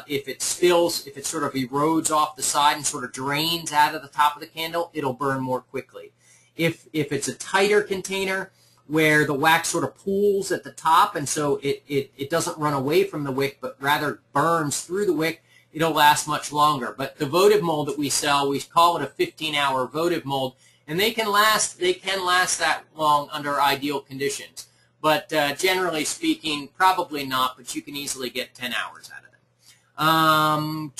Speaker 1: if it spills, if it sort of erodes off the side and sort of drains out of the top of the candle, it'll burn more quickly. If it's a tighter container where the wax sort of pools at the top, and so it doesn't run away from the wick, but rather burns through the wick, it'll last much longer. But the votive mold that we sell, we call it a 15-hour votive mold, and they can last that long under ideal conditions. But generally speaking, probably not, but you can easily get 10 hours out of them. Comment,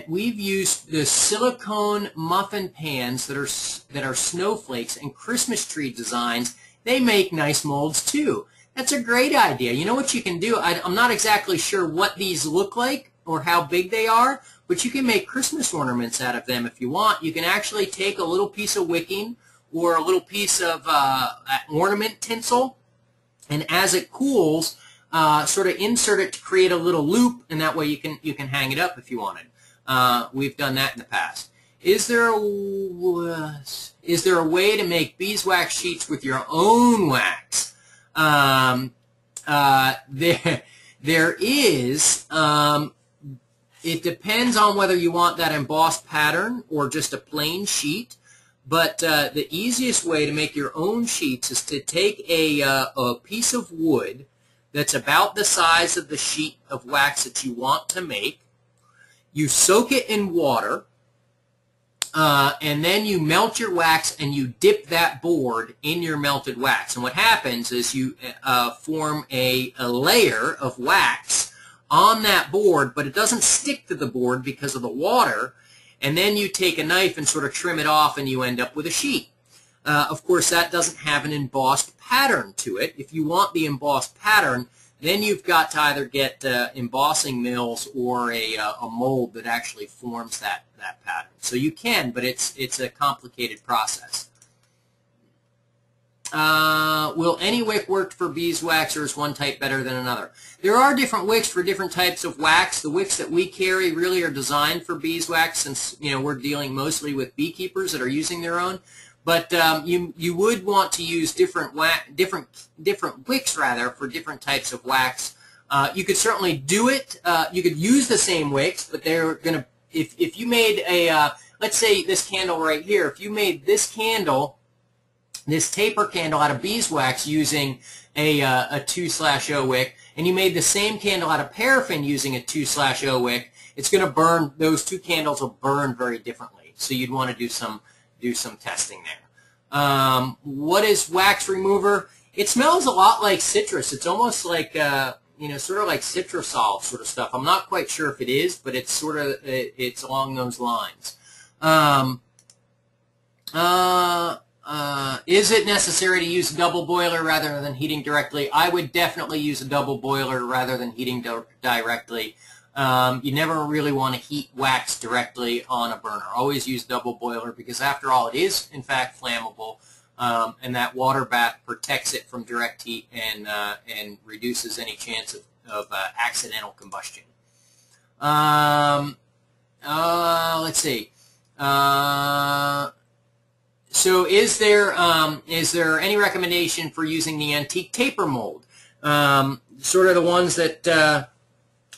Speaker 1: we've used the silicone muffin pans that are snowflakes and Christmas tree designs. They make nice molds too. That's a great idea. You know what you can do? I'm not exactly sure what these look like or how big they are, but you can make Christmas ornaments out of them if you want. You can actually take a little piece of wicking or a little piece of ornament tinsel, and as it cools, sort of insert it to create a little loop, and that way you can hang it up if you wanted. We've done that in the past. Is there a way to make beeswax sheets with your own wax? There is. It depends on whether you want that embossed pattern or just a plain sheet. But the easiest way to make your own sheets is to take a piece of wood that's about the size of the sheet of wax that you want to make. You soak it in water, and then you melt your wax and you dip that board in your melted wax. And what happens is you form a layer of wax on that board, but it doesn't stick to the board because of the water. And then you take a knife and sort of trim it off, and you end up with a sheet. Of course, that doesn't have an embossed pattern to it. If you want the embossed pattern, then you've got to either get embossing mills or a mold that actually forms that pattern. So you can, but it's a complicated process. Will any wick work for beeswax, or is one type better than another? There are different wicks for different types of wax. The wicks that we carry really are designed for beeswax, since we're dealing mostly with beekeepers that are using their own. But you would want to use different wicks rather for different types of wax. You could certainly do it. You could use the same wicks, but they're gonna. If you made a let's say this candle right here, if you made this candle, this taper candle out of beeswax using a 2/0 wick, and you made the same candle out of paraffin using a 2/0 wick, it's going to burn. Those two candles will burn very differently. So you'd want to do some testing there. What is wax remover? It smells a lot like citrus. It's almost like sort of like citrusol sort of stuff. I'm not quite sure if it is, but it's sort of it's along those lines. Is it necessary to use a double boiler rather than heating directly? I would definitely use a double boiler rather than heating directly. You never really want to heat wax directly on a burner. Always use double boiler, because after all, it is in fact flammable, and that water bath protects it from direct heat and reduces any chance of accidental combustion. Let's see. So is there any recommendation for using the antique taper mold? Sort of the ones that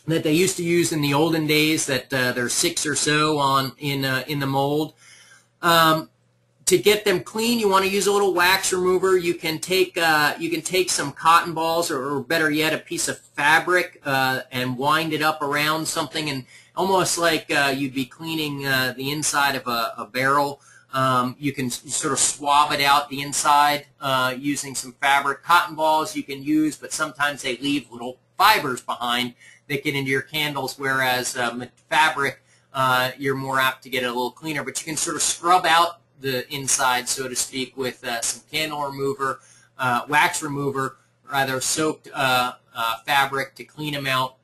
Speaker 1: they used to use in the olden days, that there's 6 or so in the mold. To get them clean, you want to use a little wax remover. You can take some cotton balls, or better yet, a piece of fabric, and wind it up around something, and almost like you'd be cleaning the inside of a barrel. You can sort of swab it out the inside using some fabric. Cotton balls you can use, but sometimes they leave little fibers behind that get into your candles, whereas fabric, you're more apt to get it a little cleaner. But you can sort of scrub out the inside, so to speak, with some candle remover, wax remover, rather, soaked fabric to clean them out.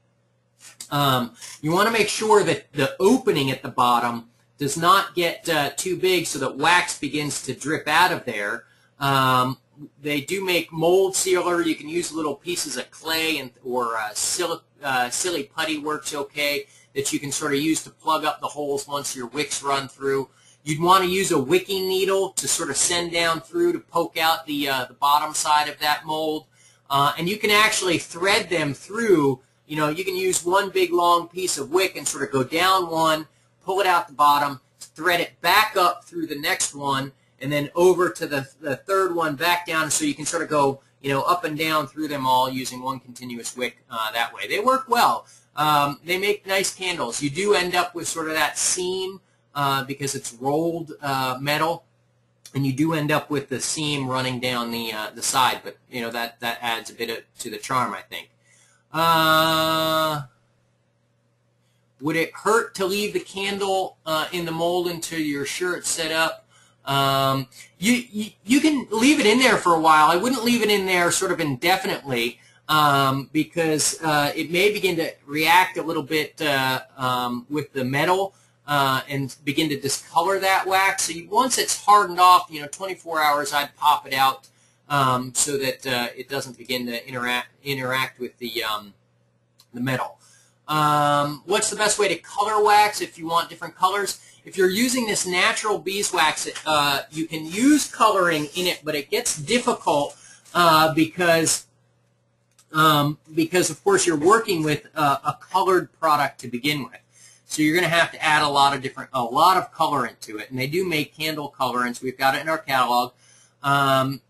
Speaker 1: You want to make sure that the opening at the bottom does not get too big, so that wax begins to drip out of there. They do make mold sealer. You can use little pieces of clay or silly putty works okay, that you can sort of use to plug up the holes once your wicks run through. You'd want to use a wicking needle to sort of send down through to poke out the bottom side of that mold. And you can actually thread them through. You can use one big long piece of wick and sort of go down one, pull it out the bottom, thread it back up through the next one, and then over to the third one, back down, so you can sort of go up and down through them all using one continuous wick that way. They work well. They make nice candles. You do end up with sort of that seam because it's rolled metal, and you do end up with the seam running down the side, but that adds a bit to the charm, I think. Would it hurt to leave the candle in the mold until you're sure it's set up? You can leave it in there for a while. I wouldn't leave it in there sort of indefinitely because it may begin to react a little bit with the metal and begin to discolor that wax. So once it's hardened off, 24 hours, I'd pop it out so that it doesn't begin to interact with the metal. What's the best way to color wax if you want different colors? If you're using this natural beeswax, you can use coloring in it, but it gets difficult because of course you're working with a colored product to begin with. So you're going to have to add a lot of colorant to it, and they do make candle colorants. We've got it in our catalog, and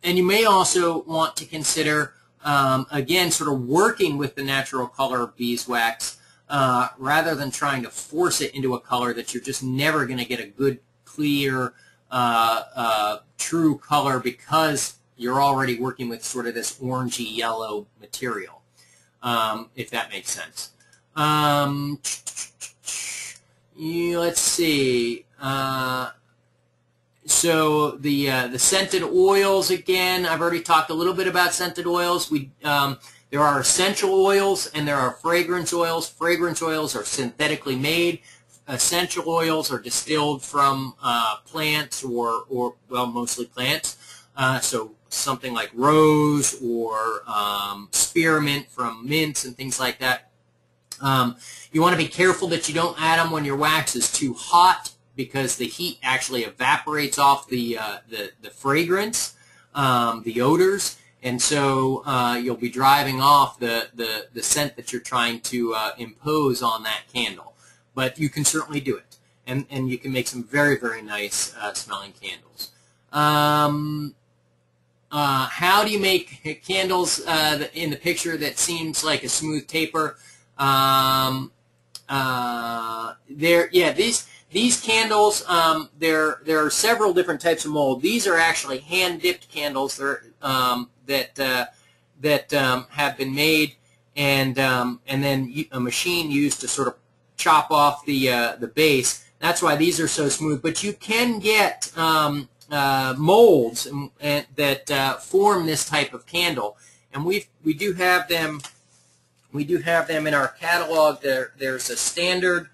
Speaker 1: you may also want to consider again, sort of working with the natural color of beeswax rather than trying to force it into a color that you're just never going to get a good, clear, true color because you're already working with sort of this orangey yellow material, if that makes sense. Let's see. So the scented oils, again, I've already talked a little bit about scented oils. There are essential oils and there are fragrance oils. Fragrance oils are synthetically made. Essential oils are distilled from plants or well, mostly plants. So something like rose or spearmint from mints and things like that. You want to be careful that you don't add them when your wax is too hot, because the heat actually evaporates off the fragrance, the odors, and so you'll be driving off the scent that you're trying to impose on that candle. But you can certainly do it, and you can make some very, very nice smelling candles. How do you make candles in the picture that seems like a smooth taper? These candles, there are several different types of mold. These are actually hand-dipped candles that have been made, and then a machine used to sort of chop off the base. That's why these are so smooth. But you can get molds that form this type of candle, and we do have them. We do have them in our catalog. There's a standard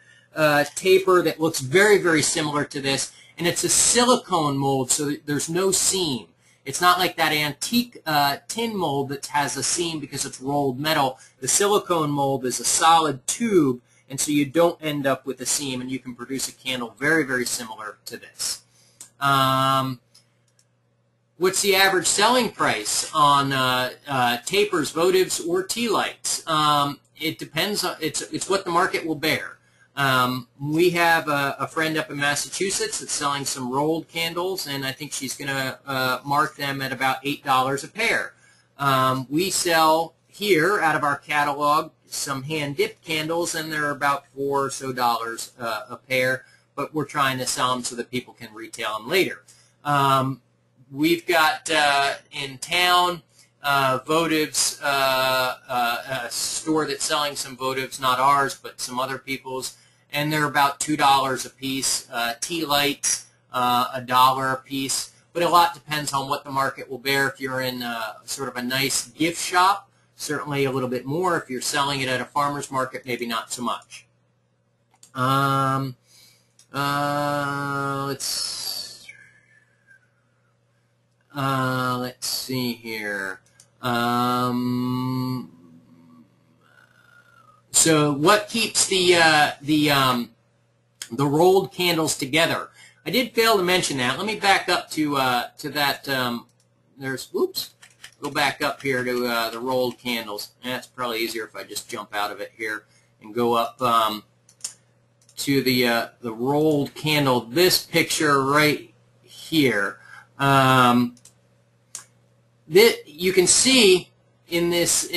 Speaker 1: taper that looks very, very similar to this, and it's a silicone mold, so there's no seam. It's not like that antique tin mold that has a seam because it's rolled metal. The silicone mold is a solid tube, and so you don't end up with a seam, and you can produce a candle very, very similar to this. What's the average selling price on tapers, votives, or tea lights? It depends. It's what the market will bear. We have a friend up in Massachusetts that's selling some rolled candles, and I think she's going to mark them at about $8 a pair. We sell here out of our catalog some hand-dipped candles, and they're about $4 or so a pair, but we're trying to sell them so that people can retail them later. We've got in town votives, a store that's selling some votives, not ours, but some other people's, and they're about $2 a piece. Tea lights, $1 a piece, but a lot depends on what the market will bear. If you're in sort of a nice gift shop, certainly a little bit more. If you're selling it at a farmer's market, maybe not so much. Let's see here. So what keeps the rolled candles together? I did fail to mention that. Let me back up to that. Go back up here to the rolled candles. That's probably easier if I just jump out of it here and go up to the rolled candle. This picture right here. You can see in this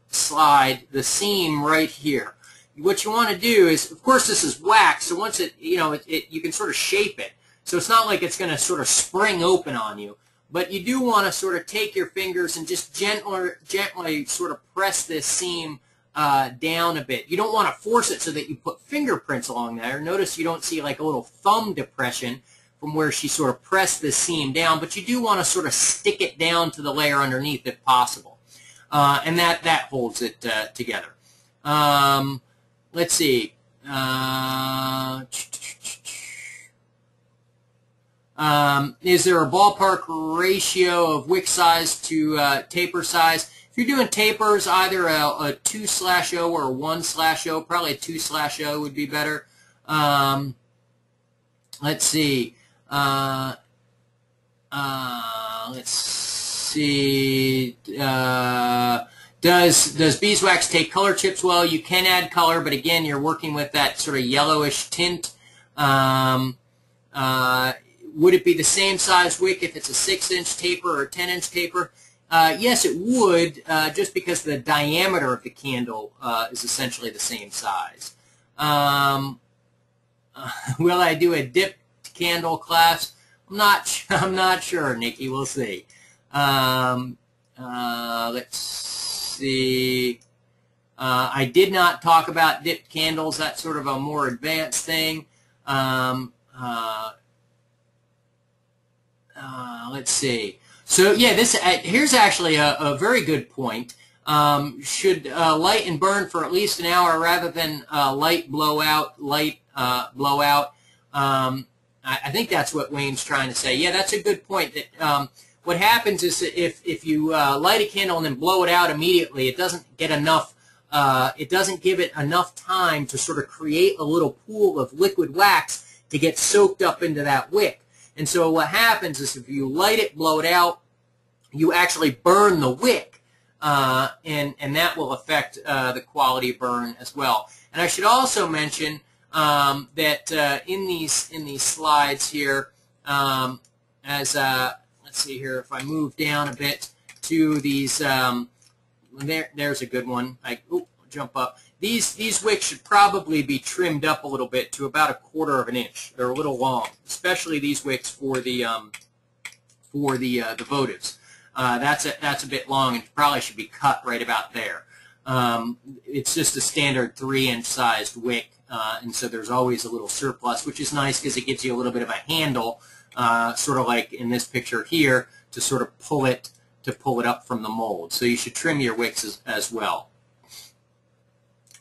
Speaker 1: slide the seam right here. What you want to do is, of course, this is wax, so once you can sort of shape it. So it's not like it's going to sort of spring open on you. but you do want to sort of take your fingers and just gently sort of press this seam down a bit. You don't want to force it so that you put fingerprints along there. Notice you don't see like a little thumb depression from where she sort of pressed this seam down, but you do want to sort of stick it down to the layer underneath if possible. And that holds it together. Let's see. Is there a ballpark ratio of wick size to taper size? If you're doing tapers, either a 2/0 or a 1/0, probably a 2/0 would be better. Let's see. Let's see. Does beeswax take color chips well? You can add color, but again, you're working with that sort of yellowish tint. Would it be the same size wick if it's a 6-inch taper or a 10-inch taper? Yes, it would, just because the diameter of the candle is essentially the same size. Will I do a dipped candle class? I'm not sure, Nikki. We'll see. Let's see. I did not talk about dipped candles. That's sort of a more advanced thing. Let's see. So yeah, here's actually a very good point. Should light and burn for at least an hour rather than light blowout. I think that's what Wayne's trying to say. Yeah, that's a good point. That what happens is that if you light a candle and then blow it out immediately, it doesn't get enough. It doesn't give it enough time to sort of create a little pool of liquid wax to get soaked up into that wick. And so what happens is if you light it, blow it out, you actually burn the wick, and that will affect the quality of burn as well. And I should also mention that in these slides here, let's see here, if I move down a bit to these, there's a good one. Jump up. These wicks should probably be trimmed up a little bit to about 1/4 of an inch. They're a little long, especially these wicks for the votives. That's a bit long and probably should be cut right about there. It's just a standard 3-inch sized wick, and so there's always a little surplus, which is nice because it gives you a little bit of a handle, sort of like in this picture here, to sort of pull it up from the mold. So you should trim your wicks as well.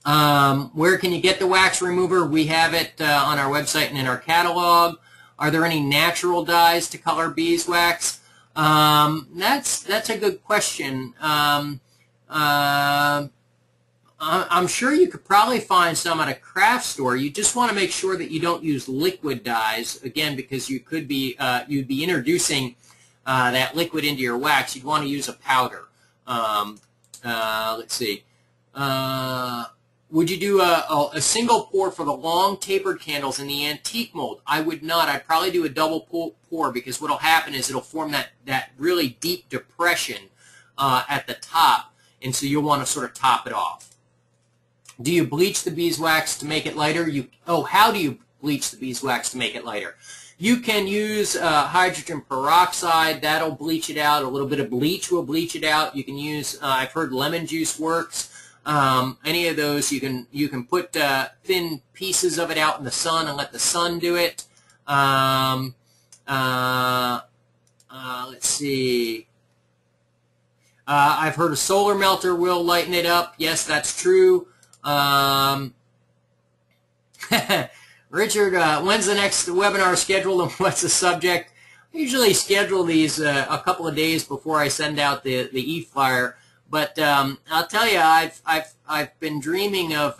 Speaker 1: Where can you get the wax remover? We have it on our website and in our catalog. Are there any natural dyes to color beeswax? That's a good question. I'm sure you could probably find some at a craft store. You just want to make sure that you don't use liquid dyes, again, because you could be you'd be introducing that liquid into your wax. You'd want to use a powder. Let's see. Would you do a single pour for the long tapered candles in the antique mold? I would not. I'd probably do a double pour because what will happen is it'll form that really deep depression at the top, and so you'll want to sort of top it off. Do you bleach the beeswax to make it lighter? How do you bleach the beeswax to make it lighter? You can use hydrogen peroxide. That'll bleach it out. A little bit of bleach will bleach it out. You can use, I've heard lemon juice works. Any of those, you can put thin pieces of it out in the sun and let the sun do it. Let's see. I've heard a solar melter will lighten it up. Yes, that's true. Richard, when's the next webinar scheduled and what's the subject? I usually schedule these a couple of days before I send out the e-flyer. But I'll tell you, I've been dreaming of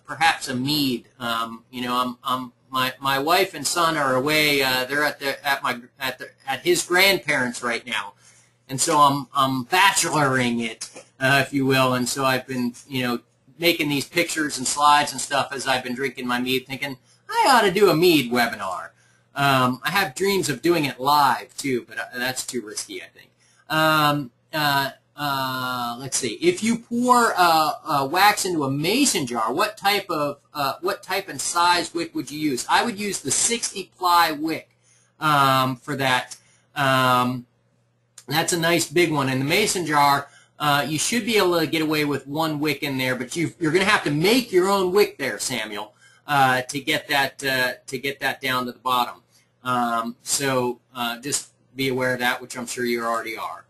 Speaker 1: perhaps a mead. You know, my wife and son are away. They're at his grandparents right now, and so I'm bacheloring it, if you will. And so I've been, you know, making these pictures and slides and stuff as I've been drinking my mead, thinking I ought to do a mead webinar. I have dreams of doing it live too, but that's too risky, I think. Let's see. If you pour wax into a mason jar, what type and size wick would you use? I would use the 60-ply wick for that. That's a nice big one. In the mason jar, you should be able to get away with one wick in there, but you're going to have to make your own wick there, Samuel, to get that down to the bottom. So just be aware of that, which I'm sure you already are.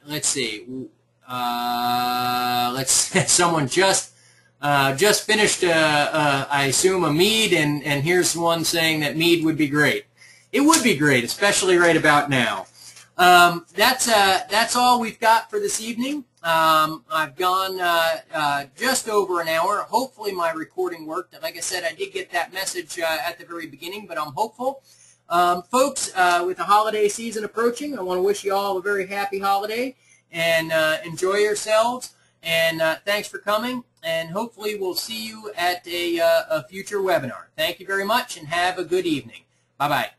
Speaker 1: Let's see. Someone just finished, I assume, a mead, and here's one saying that mead would be great. It would be great, especially right about now. That's all we've got for this evening. I've gone just over an hour. Hopefully my recording worked. Like I said, I did get that message at the very beginning, but I'm hopeful. Folks, with the holiday season approaching, I want to wish you all a very happy holiday, and enjoy yourselves. And thanks for coming, and hopefully we'll see you at a future webinar. Thank you very much, and have a good evening. Bye-bye.